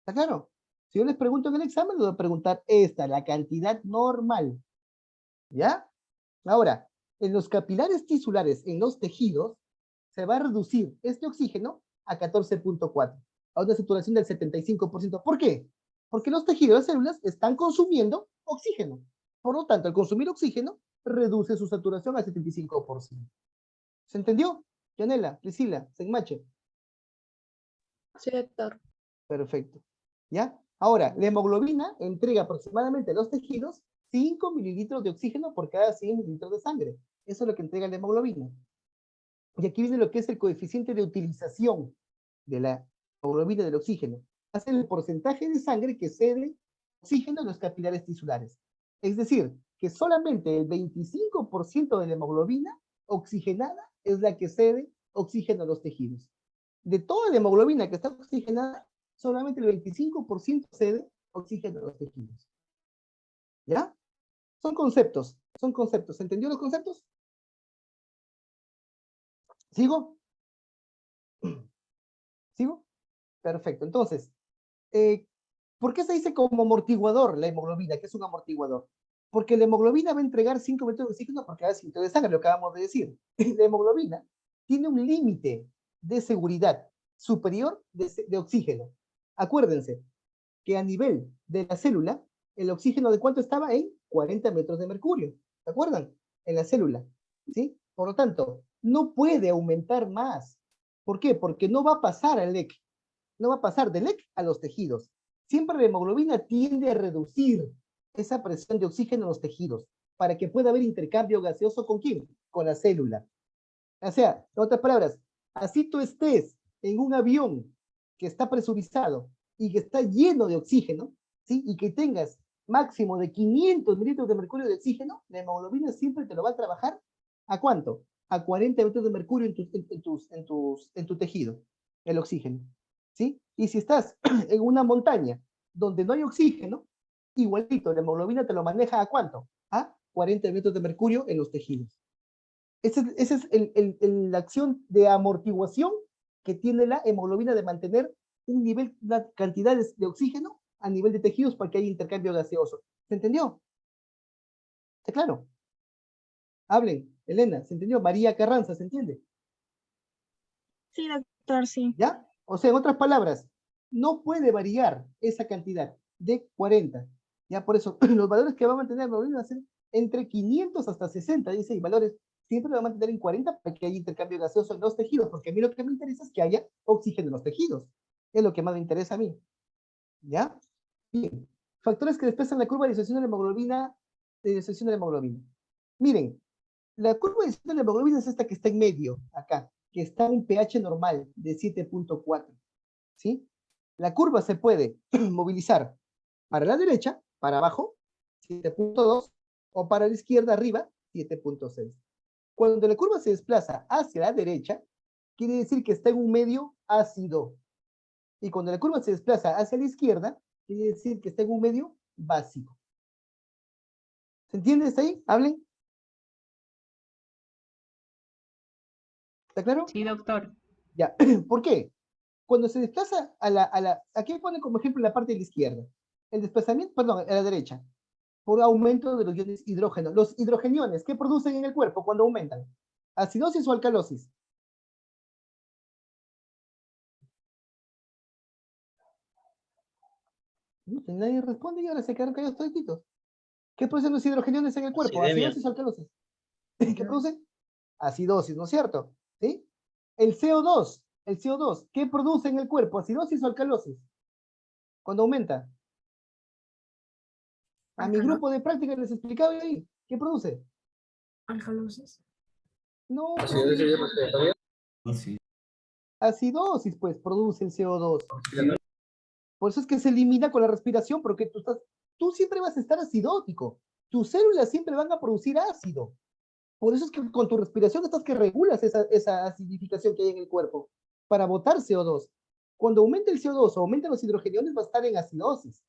¿Está claro? Si yo les pregunto en el examen, les voy a preguntar la cantidad normal. ¿Ya? Ahora, en los capilares tisulares, en los tejidos, se va a reducir este oxígeno a 14.4, a una saturación del 75%. ¿Por qué? Porque los tejidos de las células están consumiendo oxígeno. Por lo tanto, al consumir oxígeno, reduce su saturación al 75%. ¿Se entendió? Yanela, Priscila, Senmache. Sí, doctor. Perfecto. ¿Ya? Ahora, la hemoglobina entrega aproximadamente a los tejidos 5 mililitros de oxígeno por cada 100 mililitros de sangre. Eso es lo que entrega la hemoglobina. Y aquí viene lo que es el coeficiente de utilización de la hemoglobina del oxígeno. Es el porcentaje de sangre que cede oxígeno en los capilares tisulares. Es decir, que solamente el 25% de la hemoglobina oxigenada es la que cede oxígeno a los tejidos. De toda la hemoglobina que está oxigenada, solamente el 25% cede oxígeno a los tejidos. ¿Ya? Son conceptos, son conceptos. ¿Se entendió los conceptos? ¿Sigo? ¿Sigo? Perfecto. Entonces, ¿por qué se dice como amortiguador la hemoglobina? ¿Qué es un amortiguador? Porque la hemoglobina va a entregar 5 mililitros de oxígeno por cada 100 mililitros de sangre, lo acabamos de decir. La hemoglobina tiene un límite de seguridad superior de oxígeno. Acuérdense que a nivel de la célula, el oxígeno de cuánto estaba en 40 metros de mercurio. ¿Se acuerdan? En la célula. ¿Sí? Por lo tanto, no puede aumentar más. ¿Por qué? Porque no va a pasar al LEC. No va a pasar del LEC a los tejidos. Siempre la hemoglobina tiende a reducir esa presión de oxígeno en los tejidos para que pueda haber intercambio gaseoso ¿con quién? Con la célula. O sea, en otras palabras, así tú estés en un avión que está presurizado y que está lleno de oxígeno, ¿sí? Y que tengas máximo de 500 mililitros de mercurio de oxígeno, la hemoglobina siempre te lo va a trabajar ¿a cuánto? A 40 mililitros de mercurio en tu tejido, el oxígeno, ¿sí? Y si estás en una montaña donde no hay oxígeno, igualito, la hemoglobina te lo maneja ¿a cuánto? A 40 mililitros de mercurio en los tejidos. Esa es la acción de amortiguación que tiene la hemoglobina de mantener un nivel, una cantidad de oxígeno a nivel de tejidos para que haya intercambio gaseoso. ¿Se entendió? ¿Está claro? Hablen, Elena, ¿se entendió? María Carranza, ¿se entiende? Sí, doctor, sí. ¿Ya? O sea, en otras palabras, no puede variar esa cantidad de 40. Ya por eso, los valores que va a mantener la hemoglobina van a ser entre 500 hasta 60, dice, y valores siempre lo va a mantener en 40 para que haya intercambio gaseoso en los tejidos, porque a mí lo que me interesa es que haya oxígeno en los tejidos. Es lo que más me interesa a mí. ¿Ya? Bien. Factores que desplazan la curva de disociación de la hemoglobina, Miren, la curva de disociación de la hemoglobina es esta que está en medio, acá, que está en un pH normal de 7.4. ¿Sí? La curva se puede movilizar para la derecha, para abajo, 7.2, o para la izquierda, arriba, 7.6. Cuando la curva se desplaza hacia la derecha, quiere decir que está en un medio ácido. Y cuando la curva se desplaza hacia la izquierda, quiere decir que está en un medio básico. ¿Se entiende hasta ahí? ¿Hablen? ¿Está claro? Sí, doctor. Ya. ¿Por qué? Cuando se desplaza aquí pone como ejemplo la parte de la izquierda. El desplazamiento, perdón, a la derecha. Por aumento de los iones hidrógeno. Los hidrogeniones, ¿qué producen en el cuerpo cuando aumentan? ¿Acidosis o alcalosis? Nadie responde y ahora se quedaron callados todititos. ¿Qué producen los hidrogeniones en el cuerpo? Acidemia. ¿Acidosis o alcalosis? ¿Qué producen? Acidosis, ¿no es cierto? ¿Sí? El CO2, ¿qué produce en el cuerpo? ¿Acidosis o alcalosis? Cuando aumenta. A mi grupo de práctica les explicaba ahí. ¿Qué produce? Alcalosis. No, Así es, sí, respiratoria. acidosis, pues, produce el CO2. Por eso es que se elimina con la respiración, porque tú siempre vas a estar acidótico. Tus células siempre van a producir ácido. Por eso es que con tu respiración estás que regulas esa acidificación que hay en el cuerpo para botar CO2. Cuando aumenta el CO2 o aumentan los hidrogeniones, va a estar en acidosis.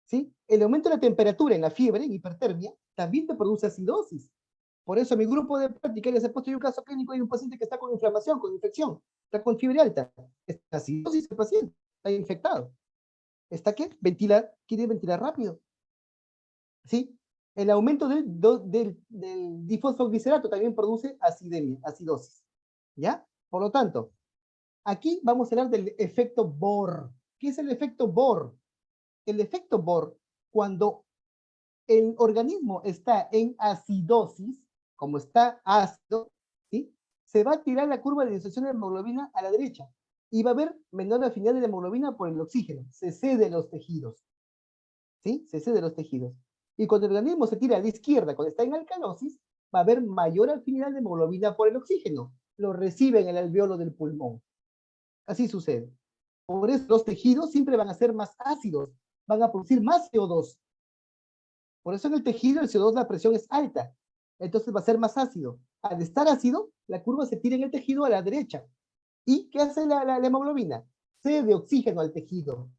¿Sí? El aumento de la temperatura en la fiebre, en hipertermia, también te produce acidosis. Por eso a mi grupo de práctica les he puesto un caso clínico de un paciente que está con inflamación, con infección, está con fiebre alta. Está acidosis el paciente, está infectado. ¿Está qué? Quiere ventilar rápido. ¿Sí? El aumento del difosfoglicerato también produce acidemia, acidosis. ¿Ya? Por lo tanto, aquí vamos a hablar del efecto Bohr. ¿Qué es el efecto Bohr? El efecto Bohr, cuando el organismo está en acidosis, como está ácido, ¿sí? Se va a tirar la curva de disociación de hemoglobina a la derecha y va a haber menor afinidad de la hemoglobina por el oxígeno. Se cede los tejidos, ¿sí? Se cede los tejidos. Y cuando el organismo se tira a la izquierda, cuando está en alcalosis, va a haber mayor afinidad de hemoglobina por el oxígeno. Lo recibe en el alveolo del pulmón. Así sucede. Por eso los tejidos siempre van a ser más ácidos, van a producir más CO2. Por eso en el tejido el CO2 la presión es alta, entonces va a ser más ácido. Al estar ácido, la curva se tira en el tejido a la derecha. ¿Y qué hace la hemoglobina? Cede oxígeno al tejido.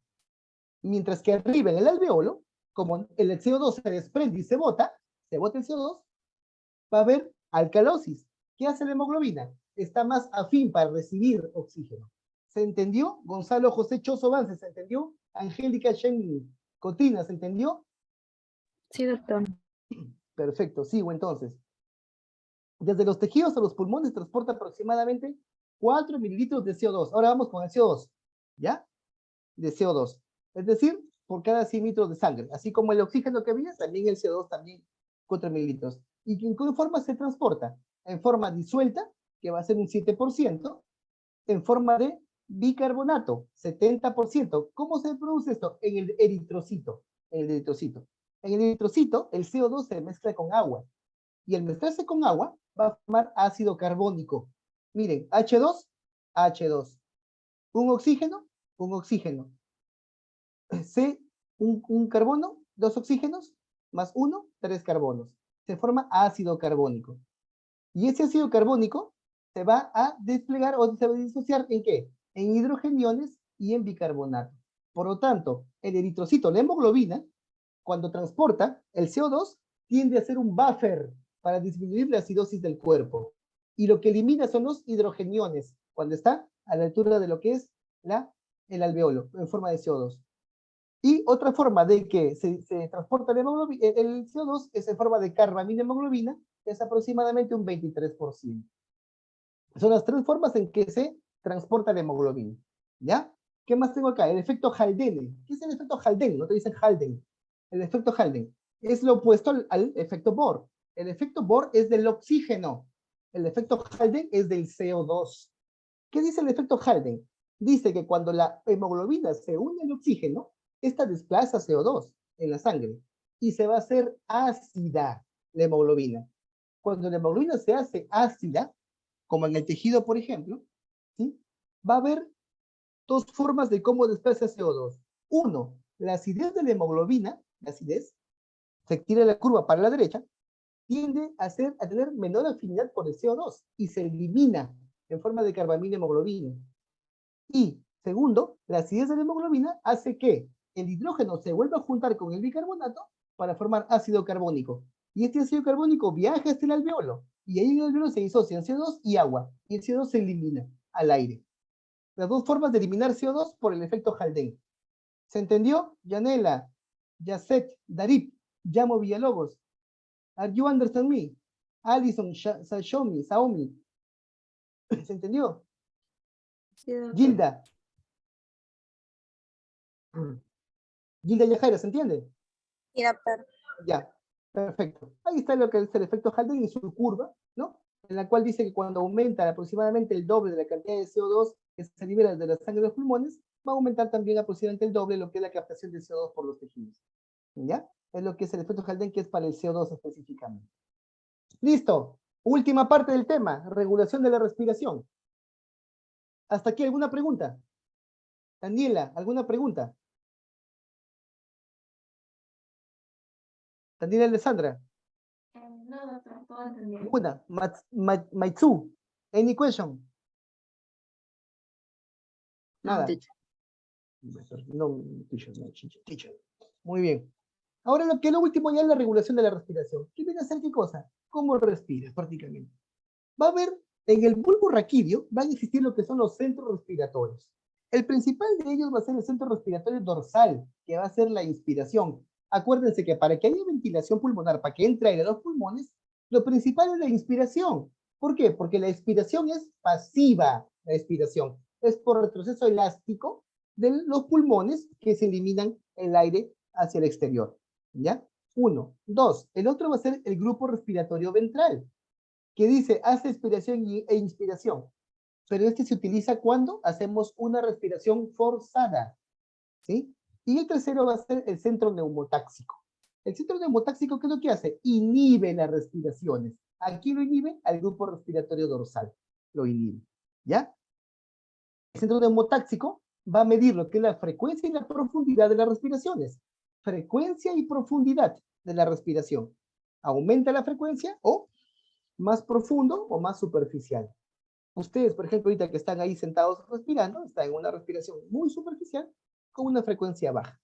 Mientras que arriba en el alveolo, como el CO2 se desprende y se bota el CO2, va a haber alcalosis. ¿Qué hace la hemoglobina? Está más afín para recibir oxígeno. ¿Se entendió? Gonzalo José Choso Vance, ¿se entendió? Angélica Shen Cotina, ¿se entendió? Sí, doctor. Perfecto, sigo entonces. Desde los tejidos a los pulmones transporta aproximadamente 4 mililitros de CO2. Ahora vamos con el CO2, ¿ya? De CO2. Es decir, por cada 100 litros de sangre. Así como el oxígeno que había, también el CO2 también 4 mililitros. ¿Y en qué forma se transporta? En forma disuelta, que va a ser un 7%, en forma de bicarbonato, 70%. ¿Cómo se produce esto? En el eritrocito. En el eritrocito. En el eritrocito, el CO2 se mezcla con agua. Y al mezclarse con agua, va a formar ácido carbónico. Miren, H2, H2. Un oxígeno, un oxígeno. C, un carbono, 2 oxígenos, más 1, 3 carbonos. Se forma ácido carbónico. Y ese ácido carbónico se va a desplegar o se va a disociar ¿en qué? En hidrogeniones y en bicarbonato. Por lo tanto, el eritrocito, la hemoglobina, cuando transporta el CO2, tiende a ser un buffer para disminuir la acidosis del cuerpo. Y lo que elimina son los hidrogeniones, cuando está a la altura de lo que es el alveolo, en forma de CO2. Y otra forma de que se transporta el CO2 es en forma de carbamina hemoglobina, que es aproximadamente un 23%. Son las 3 formas en que se transporta la hemoglobina. ¿Ya? ¿Qué más tengo acá? El efecto Haldane. ¿Qué es el efecto Haldane? No te dicen Haldane. El efecto Haldane es lo opuesto al efecto Bohr. El efecto Bohr es del oxígeno. El efecto Haldane es del CO2. ¿Qué dice el efecto Haldane? Dice que cuando la hemoglobina se une al oxígeno, esta desplaza CO2 en la sangre y se va a hacer ácida la hemoglobina. Cuando la hemoglobina se hace ácida, como en el tejido, por ejemplo, ¿sí? Va a haber 2 formas de cómo desplaza CO2. Uno, la acidez de la hemoglobina, la acidez, se tira la curva para la derecha, tiende a tener menor afinidad por el CO2 y se elimina en forma de carbamina hemoglobina. Y segundo, la acidez de la hemoglobina hace que el hidrógeno se vuelva a juntar con el bicarbonato para formar ácido carbónico. Y este ácido carbónico viaja hasta el alveolo. Y ahí en el alveolo se disocian CO2 y agua. Y el CO2 se elimina al aire. Las 2 formas de eliminar CO2 por el efecto Haldane. ¿Se entendió? Yanela, Yasset, Darip, Yamo Villalobos. Are you understand me? Alison, Xiaomi, Xiaomi. ¿Se entendió? Sí, doctor. Gilda. Gilda Yajaira, ¿se entiende? Sí, doctor. Ya, perfecto. Ahí está lo que es el efecto Haldane y su curva, ¿no? En la cual dice que cuando aumenta aproximadamente el doble de la cantidad de CO2 que se libera de la sangre de los pulmones, va a aumentar también aproximadamente el doble lo que es la captación de CO2 por los tejidos. ¿Ya? Es lo que es el efecto Haldane, que es para el CO2 específicamente. Listo. Última parte del tema, regulación de la respiración. ¿Hasta aquí alguna pregunta? Daniela, ¿alguna pregunta? Daniela Alessandra. No, doctor, todo entendido. Ninguna. Maitsu, any question? Nada. No, teacher. Muy bien. Ahora lo que es lo último ya es la regulación de la respiración. ¿Qué viene a ser qué cosa? ¿Cómo respiras prácticamente? Va a haber, en el bulbo raquídeo, van a existir lo que son los centros respiratorios. El principal de ellos va a ser el centro respiratorio dorsal, que va a ser la inspiración. Acuérdense que para que haya ventilación pulmonar, para que entre aire a los pulmones, lo principal es la inspiración. ¿Por qué? Porque la expiración es pasiva, la expiración. Es por retroceso elástico de los pulmones que se eliminan el aire hacia el exterior. ¿Ya? Uno. Dos, el otro va a ser el grupo respiratorio ventral, que dice, hace expiración e inspiración. Pero este se utiliza cuando hacemos una respiración forzada, ¿sí? Y el tercero va a ser el centro neumotáxico. El centro neumotáxico, ¿qué es lo que hace? Inhibe las respiraciones. ¿A quién lo inhibe? Al grupo respiratorio dorsal. Lo inhibe, ¿ya? El centro neumotáxico va a medir lo que es la frecuencia y la profundidad de las respiraciones. Frecuencia y profundidad de la respiración. Aumenta la frecuencia o más profundo o más superficial. Ustedes, por ejemplo, ahorita que están ahí sentados respirando, están en una respiración muy superficial con una frecuencia baja,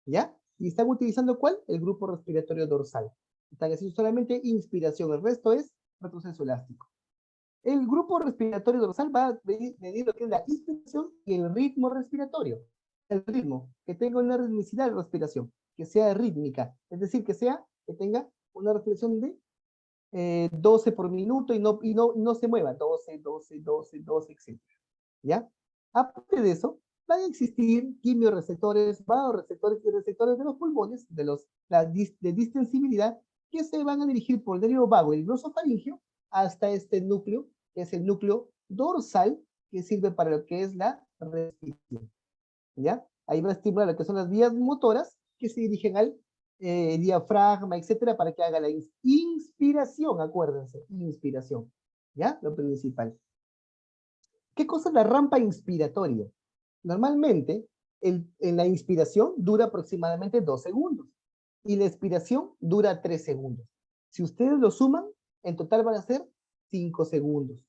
¿ya? ¿Y están utilizando cuál? El grupo respiratorio dorsal. Están haciendo solamente inspiración, el resto es retroceso elástico. El grupo respiratorio dorsal va a medir lo que es la inspiración y el ritmo respiratorio. El ritmo, que tenga una ritmicidad de respiración, que sea rítmica, es decir, que tenga una respiración de 12 por minuto y no se mueva, 12, 12, 12, 12, etc. ¿Ya? Aparte de eso, van a existir quimioreceptores, vasoreceptores y receptores de los pulmones, de distensibilidad, que se van a dirigir por el nervio vago y el glosofaringeo hasta este núcleo, que es el núcleo dorsal, que sirve para lo que es la respiración. ¿Ya? Ahí va a estimular lo que son las vías motoras que se dirigen al diafragma, etcétera, para que haga la inspiración, acuérdense, inspiración, ¿ya? Lo principal. ¿Qué cosa es la rampa inspiratoria? Normalmente, en la inspiración dura aproximadamente 2 segundos y la expiración dura 3 segundos. Si ustedes lo suman, en total van a ser 5 segundos.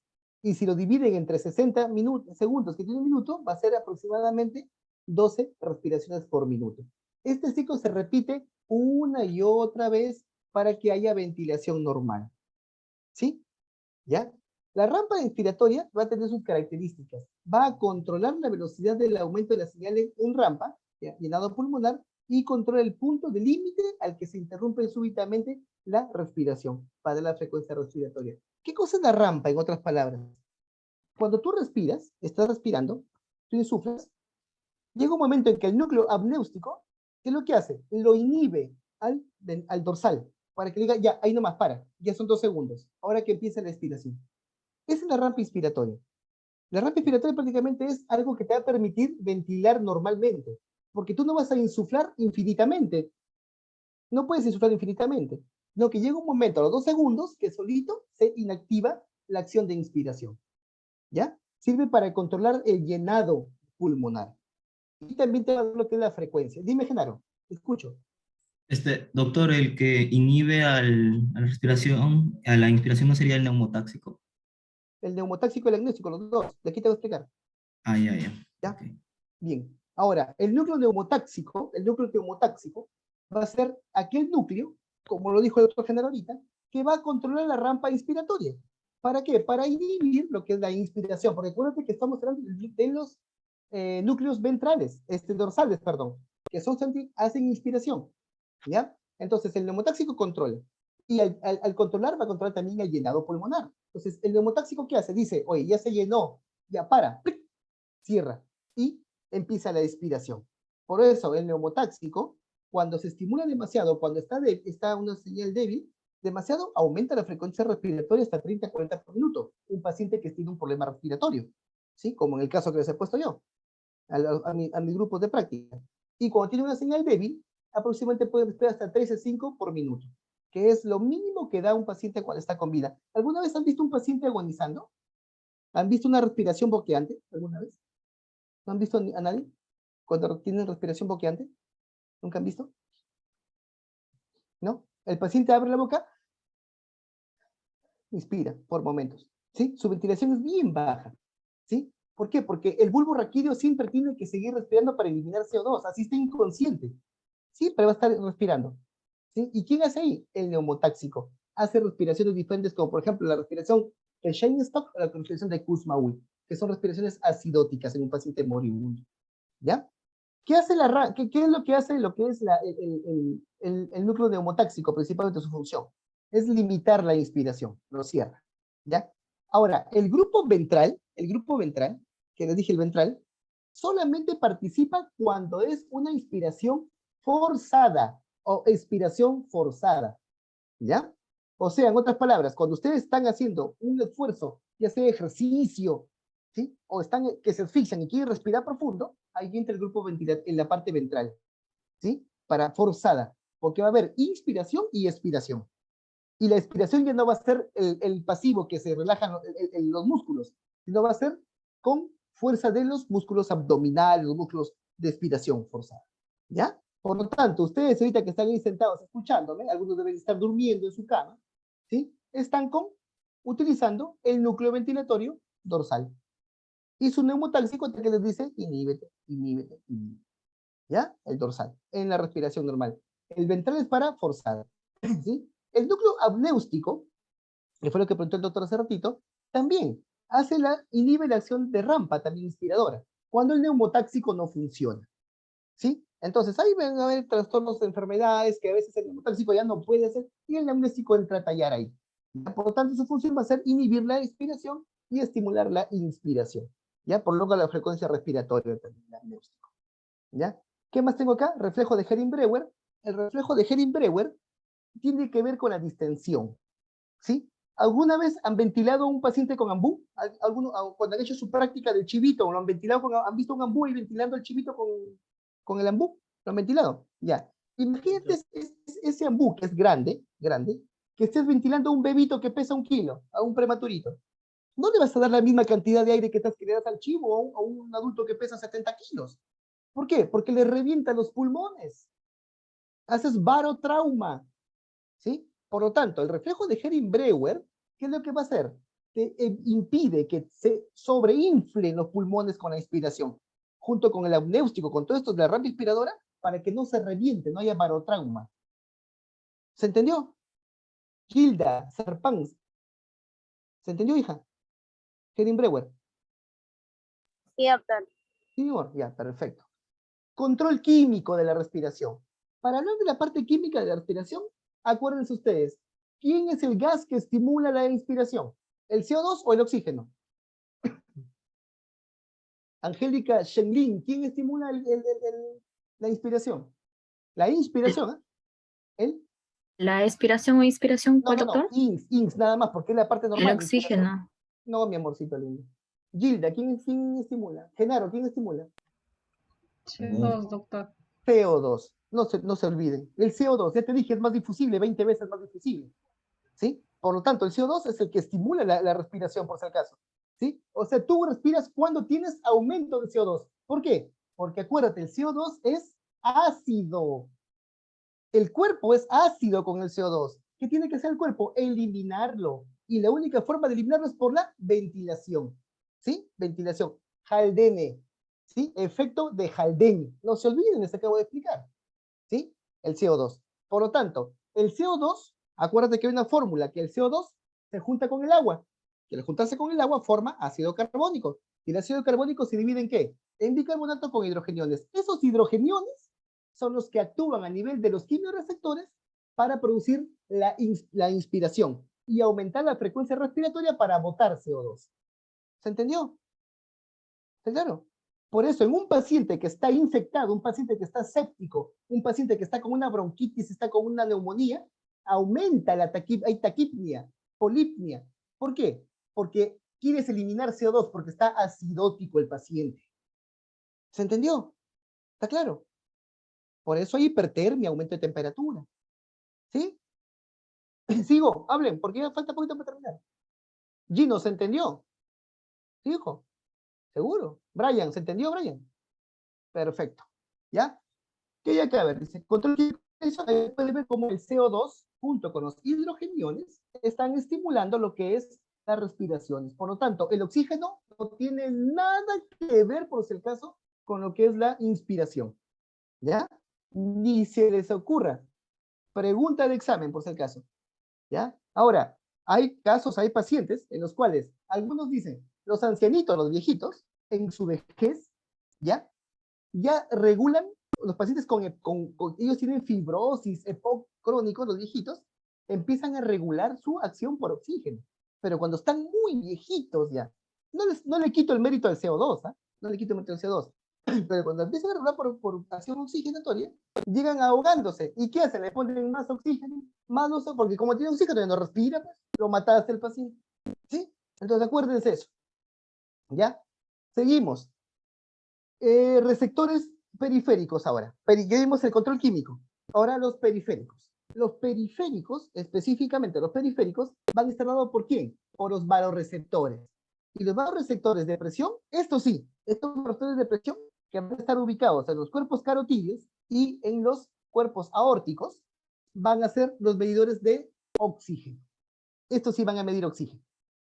Y si lo dividen entre 60 segundos que tiene un minuto, va a ser aproximadamente 12 respiraciones por minuto. Este ciclo se repite una y otra vez para que haya ventilación normal. ¿Sí? ¿Ya? La rampa inspiratoria va a tener sus características. Va a controlar la velocidad del aumento de la señal en rampa, llenado pulmonar, y controla el punto de límite al que se interrumpe súbitamente la respiración para la frecuencia respiratoria. ¿Qué cosa es la rampa, en otras palabras? Cuando tú respiras, estás respirando, tú insuflas, llega un momento en que el núcleo apnéustico, ¿qué es lo que hace? Lo inhibe al dorsal, para que diga, ya, ahí nomás, para, ya son 2 segundos, ahora que empieza la expiración. Esa es la rampa inspiratoria. La rampa inspiratoria prácticamente es algo que te va a permitir ventilar normalmente, porque tú no vas a insuflar infinitamente. No puedes insuflar infinitamente, sino que llega un momento, a los 2 segundos, que solito se inactiva la acción de inspiración. ¿Ya? Sirve para controlar el llenado pulmonar. Y también te va a dar lo que es la frecuencia. Dime, Genaro, te escucho. Doctor, el que inhibe a la respiración, a la inspiración, ¿no sería el neumotáxico? El neumotáxico y el agnóstico, los dos. De aquí te voy a explicar. Ah, ya. ¿Ya? Okay. Bien. Ahora, el núcleo neumotáxico va a ser aquel núcleo, como lo dijo el otro Genaro ahorita, que va a controlar la rampa inspiratoria. ¿Para qué? Para inhibir lo que es la inspiración. Porque acuérdate que estamos hablando de los núcleos ventrales, dorsales, perdón, que hacen inspiración. ¿Ya? Entonces, el neumotáxico controla. Y al controlar, va a controlar también el llenado pulmonar. Entonces, el neumotáxico, ¿qué hace? Dice, oye, ya se llenó, ya para, ¡plic! Cierra, y empieza la expiración. Por eso, el neumotáxico, cuando se estimula demasiado, cuando está una señal débil, demasiado, aumenta la frecuencia respiratoria hasta 30-40 por minuto. Un paciente que tiene un problema respiratorio, ¿sí? Como en el caso que les he puesto yo, a mi grupo de práctica. Y cuando tiene una señal débil, aproximadamente puede respirar hasta 3-5 por minuto, que es lo mínimo que da un paciente cuando está con vida. ¿Alguna vez han visto un paciente agonizando? ¿Han visto una respiración boqueante alguna vez? ¿No han visto a nadie cuando tienen respiración boqueante? ¿Nunca han visto? ¿No? El paciente abre la boca, inspira por momentos, ¿sí? Su ventilación es bien baja, ¿sí? ¿Por qué? Porque el bulbo raquídeo siempre tiene que seguir respirando para eliminar CO2, así está inconsciente. Siempre va a estar respirando, ¿sí? ¿Y quién hace ahí? El neumotáxico. Hace respiraciones diferentes, como por ejemplo la respiración de Cheyne-Stokes o la respiración de Kussmaul, que son respiraciones acidóticas en un paciente moribundo, ¿ya? ¿Qué es lo que hace lo que es el núcleo neumotáxico, principalmente su función? Es limitar la inspiración, lo cierra, ¿ya? Ahora, el grupo ventral, que les dije el ventral, solamente participa cuando es una inspiración forzada. o expiración forzada, ¿ya? O sea, en otras palabras, cuando ustedes están haciendo un esfuerzo, ya sea ejercicio, ¿sí? O están que se asfixian y quieren respirar profundo, ahí entra el grupo ventilator en la parte ventral, ¿sí? Para forzada, porque va a haber inspiración y expiración. Y la expiración ya no va a ser el pasivo que se relajan los músculos, sino va a ser con fuerza de los músculos abdominales, los músculos de expiración forzada, ¿ya? Por lo tanto, ustedes ahorita que están ahí sentados escuchándome, algunos deben estar durmiendo en su cama, ¿sí? Están utilizando el núcleo ventilatorio dorsal. Y su neumotáxico que les dice, inhíbete, inhíbete, inhíbete. ¿Ya? El dorsal, en la respiración normal. El ventral es para forzada, ¿sí? El núcleo apnéustico, que fue lo que preguntó el doctor hace ratito, también inhibe la acción de rampa, también inspiradora, cuando el neumotáxico no funciona, ¿sí? Entonces ahí van a haber trastornos de enfermedades que a veces el neumotáxico ya no puede hacer y el amnésico entra a tallar ahí. Por lo tanto, su función va a ser inhibir la expiración y estimular la inspiración, ¿ya? Por lo que la frecuencia respiratoria también, el amnésico, ¿ya? ¿Qué más tengo acá? Reflejo de Hering-Breuer. El reflejo de Hering-Breuer tiene que ver con la distensión, ¿sí? ¿Alguna vez han ventilado a un paciente con ambú? Cuando han hecho su práctica del chivito, lo han ventilado han visto un ambú y ventilando el chivito con el ambú? ¿Lo han ventilado? Ya. Imagínate ese ambú que es grande, que estés ventilando a un bebito que pesa 1 kilo, a un prematurito. No le vas a dar la misma cantidad de aire que le das al chivo o a un adulto que pesa 70 kilos. ¿Por qué? Porque le revienta los pulmones. Haces barotrauma, ¿sí? Por lo tanto, el reflejo de Hering-Breuer, ¿qué es lo que va a hacer? Te impide que se sobreinflen los pulmones con la inspiración, junto con el apnéustico, con todo esto de la rampa inspiradora, para que no se reviente, no haya barotrauma. ¿Se entendió? Gilda, Sarpán. ¿Se entendió, hija? Hering-Breuer. Sí, doctor. Sí, ya, perfecto. Control químico de la respiración. Para hablar de la parte química de la respiración, acuérdense ustedes, ¿quién es el gas que estimula la inspiración? ¿El CO2 o el oxígeno? Angélica Shenlin, ¿quién estimula la inspiración? La inspiración, ¿eh? ¿La expiración o inspiración, cuál, No, doctor? INS, nada más, porque es la parte normal. El oxígeno. No, mi amorcito lindo. Gilda, ¿quién estimula? Genaro, ¿quién estimula? CO2, doctor. CO2, no se olviden. El CO2, ya te dije, es más difusible, 20 veces más difusible, ¿sí? Por lo tanto, el CO2 es el que estimula la respiración, por si acaso, ¿sí? O sea, tú respiras cuando tienes aumento de CO2. ¿Por qué? Porque acuérdate, el CO2 es ácido. El cuerpo es ácido con el CO2. ¿Qué tiene que hacer el cuerpo? Eliminarlo. Y la única forma de eliminarlo es por la ventilación, ¿sí? Ventilación. Haldane, ¿sí? Efecto de Haldane. No se olviden, les acabo de explicar, ¿sí? El CO2. Por lo tanto, el CO2, acuérdate que hay una fórmula, que el CO2 se junta con el agua, que al juntarse con el agua forma ácido carbónico. Y el ácido carbónico se divide en ¿qué? En bicarbonato con hidrogeniones. Esos hidrogeniones son los que actúan a nivel de los quimiorreceptores para producir la inspiración y aumentar la frecuencia respiratoria para botar CO2. ¿Se entendió? ¿Está claro? Por eso, en un paciente que está infectado, un paciente que está séptico, un paciente que está con una bronquitis, está con una neumonía, aumenta hay taquipnia, polipnia. ¿Por qué? Porque quieres eliminar CO2, porque está acidótico el paciente. ¿Se entendió? ¿Está claro? Por eso hay hipertermia, aumento de temperatura. ¿Sí? Sigo, hablen, porque ya falta poquito para terminar. Gino, ¿se entendió? ¿Sí, hijo? ¿Seguro? Brian, ¿se entendió, Brian? Perfecto. ¿Ya? ¿Qué hay que ver? Dice, control químico, puede ver cómo el CO2 junto con los hidrogeniones están estimulando lo que es las respiraciones. Por lo tanto, el oxígeno no tiene nada que ver, por si el caso, con lo que es la inspiración. ¿Ya? Ni se les ocurra. Pregunta de examen, por si el caso. ¿Ya? Ahora, hay casos, hay pacientes en los cuales algunos dicen, los ancianitos, los viejitos, en su vejez, ya regulan, los pacientes ellos tienen fibrosis, EPOC crónico, los viejitos, empiezan a regular su acción por oxígeno. Pero cuando están muy viejitos ya, no le quito el mérito al CO2, ¿ah? No le quito el mérito al CO2, Pero cuando empiezan a regular por acción oxigenatoria, llegan ahogándose. ¿Y qué hacen? Le ponen más oxígeno, más uso, porque como tiene oxígeno y no respira, pues, lo mataste el paciente. ¿Sí? Entonces acuérdense eso. ¿Ya? Seguimos. Receptores periféricos ahora. Ya vimos el control químico. Ahora los periféricos. Los periféricos, específicamente los periféricos, van a estar dados por ¿quién? Por los vasoreceptores. Y los vasoreceptores de presión, estos sí, estos receptores de presión que van a estar ubicados en los cuerpos carotídeos y en los cuerpos aórticos, van a ser los medidores de oxígeno. Estos sí van a medir oxígeno,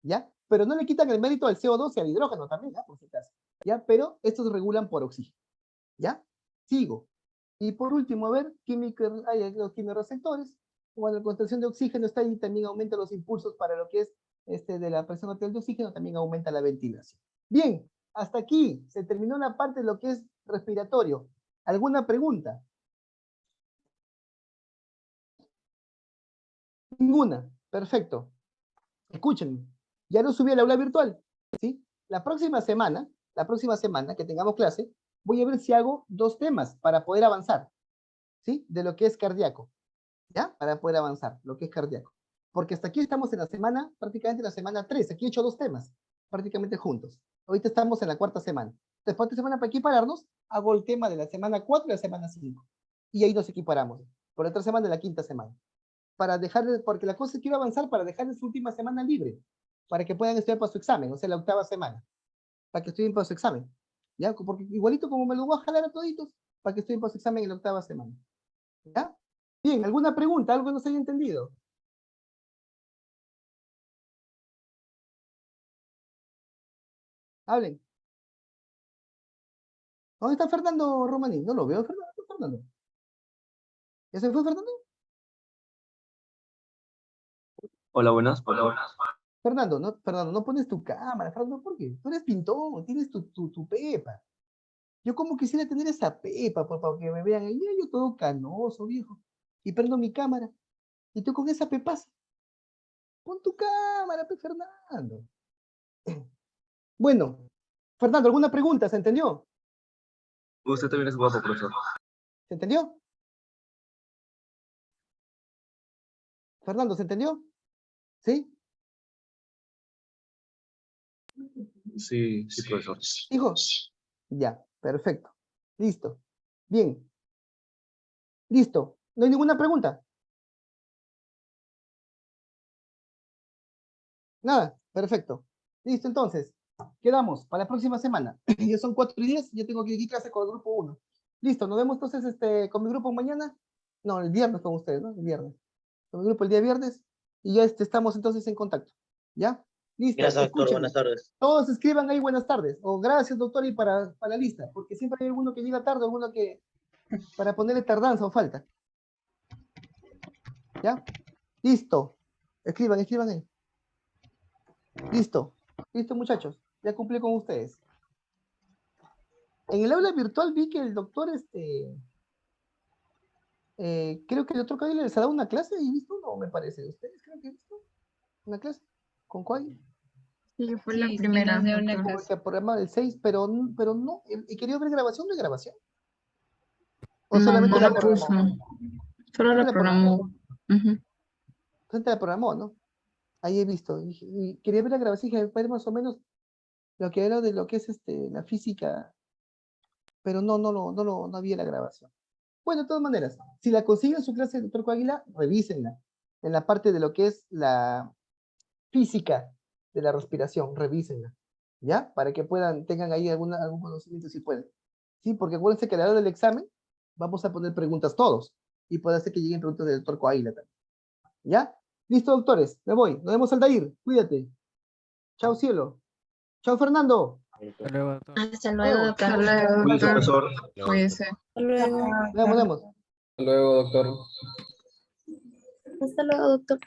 ¿ya? Pero no le quitan el mérito al CO2 y al hidrógeno también, ¿ya? Por si acaso, ¿ya? Pero estos regulan por oxígeno, ¿ya? Sigo. Y por último, a ver, los quimiorreceptores, cuando la concentración de oxígeno está ahí, también aumenta los impulsos para lo que es de la presión arterial de oxígeno, también aumenta la ventilación. Bien, hasta aquí se terminó la parte de lo que es respiratorio. ¿Alguna pregunta? Ninguna. Perfecto. Escúchenme. Ya lo subí al aula virtual, ¿sí? La próxima semana que tengamos clase, voy a ver si hago 2 temas para poder avanzar, ¿sí? De lo que es cardíaco, ¿ya? Para poder avanzar, lo que es cardíaco. Porque hasta aquí estamos en la semana, prácticamente la semana 3. Aquí he hecho 2 temas, prácticamente juntos. Ahorita estamos en la 4ª semana. Después de semana para equipararnos, hago el tema de la semana 4 y la semana 5. Y ahí nos equiparamos. Por la 3 semana de la 5ª semana. Para dejarles, porque la cosa es que quiero avanzar para dejarles su última semana libre, para que puedan estudiar para su examen, o sea, la 8ª semana, para que estudien para su examen, ¿ya? Porque igualito como me lo voy a jalar a toditos, para que estudien para su examen en la 8ª semana, ¿ya? Bien, ¿alguna pregunta? ¿Algo no se haya entendido? Hablen. ¿Dónde está Fernando Romaní? No lo veo, Fernando. ¿Ya se fue Fernando? Hola, buenas. Hola, buenas. Fernando, no pones tu cámara, Fernando, ¿por qué? Tú eres pintón, tienes tu pepa. Yo como quisiera tener esa pepa, para que me vean. Y yo todo canoso, viejo. Y prendo mi cámara. Y tú con esa pepaza. Pon tu cámara, Fernando. Bueno, Fernando, ¿alguna pregunta? ¿Se entendió? Usted también es guapo, profesor. ¿Se entendió? Fernando, ¿se entendió? ¿Sí? Sí, profesor. ¿Hijos? Ya, perfecto. Listo. Bien. Listo. ¿No hay ninguna pregunta? Nada, perfecto. Listo, entonces. Quedamos para la próxima semana. Ya son 4:10, yo tengo que ir a clase con el grupo 1. Listo, nos vemos entonces con mi grupo mañana. No, el viernes con ustedes, ¿no? El viernes. Con mi grupo el día viernes. Y ya estamos entonces en contacto. ¿Ya? Listo, Gracias, doctor. escúchenme. Buenas tardes. Todos escriban ahí buenas tardes. O gracias, doctor, y para la lista. Porque siempre hay alguno que llega tarde, alguno que... para ponerle tardanza o falta. ¿Ya? Listo. Escriban ahí. Listo. Listo, muchachos. Ya cumplí con ustedes. En el aula virtual vi que el doctor, creo que el doctor Cavill les ha dado una clase y visto, no me parece. ¿Ustedes creen que he visto una clase? ¿Con cuál? Sí, fue Sí, la sí, primera. nos dio una doctor. clase. Porque programa del 6, pero no. ¿Y quería ver grabación de grabación? ¿O solamente No la la programó? puso. Solo la programó. Ujú. Solamente la programó, ¿no? Ahí he visto. Y quería ver la grabación y dije, ver más o menos lo que era de lo que es la física, pero no había la grabación. Bueno, de todas maneras, si la consiguen su clase, doctor Coaguila, revísenla. En la parte de lo que es la física de la respiración, revísenla. ¿Ya? Para que tengan ahí algún conocimiento si pueden. Sí, porque acuérdense que a la hora del examen vamos a poner preguntas todos. Y puede ser que lleguen preguntas del doctor Coaguila también. ¿Ya? Listo, doctores, me voy. Nos vemos, Aldair. Cuídate. Chao, cielo. Chao, Fernando. Hasta luego, doctor. Hasta luego, doctor. Hasta luego, Cuídese, doctor. profesor. Cuídese. Hasta luego. Nos vemos. Hasta luego, doctor. Hasta luego, doctor.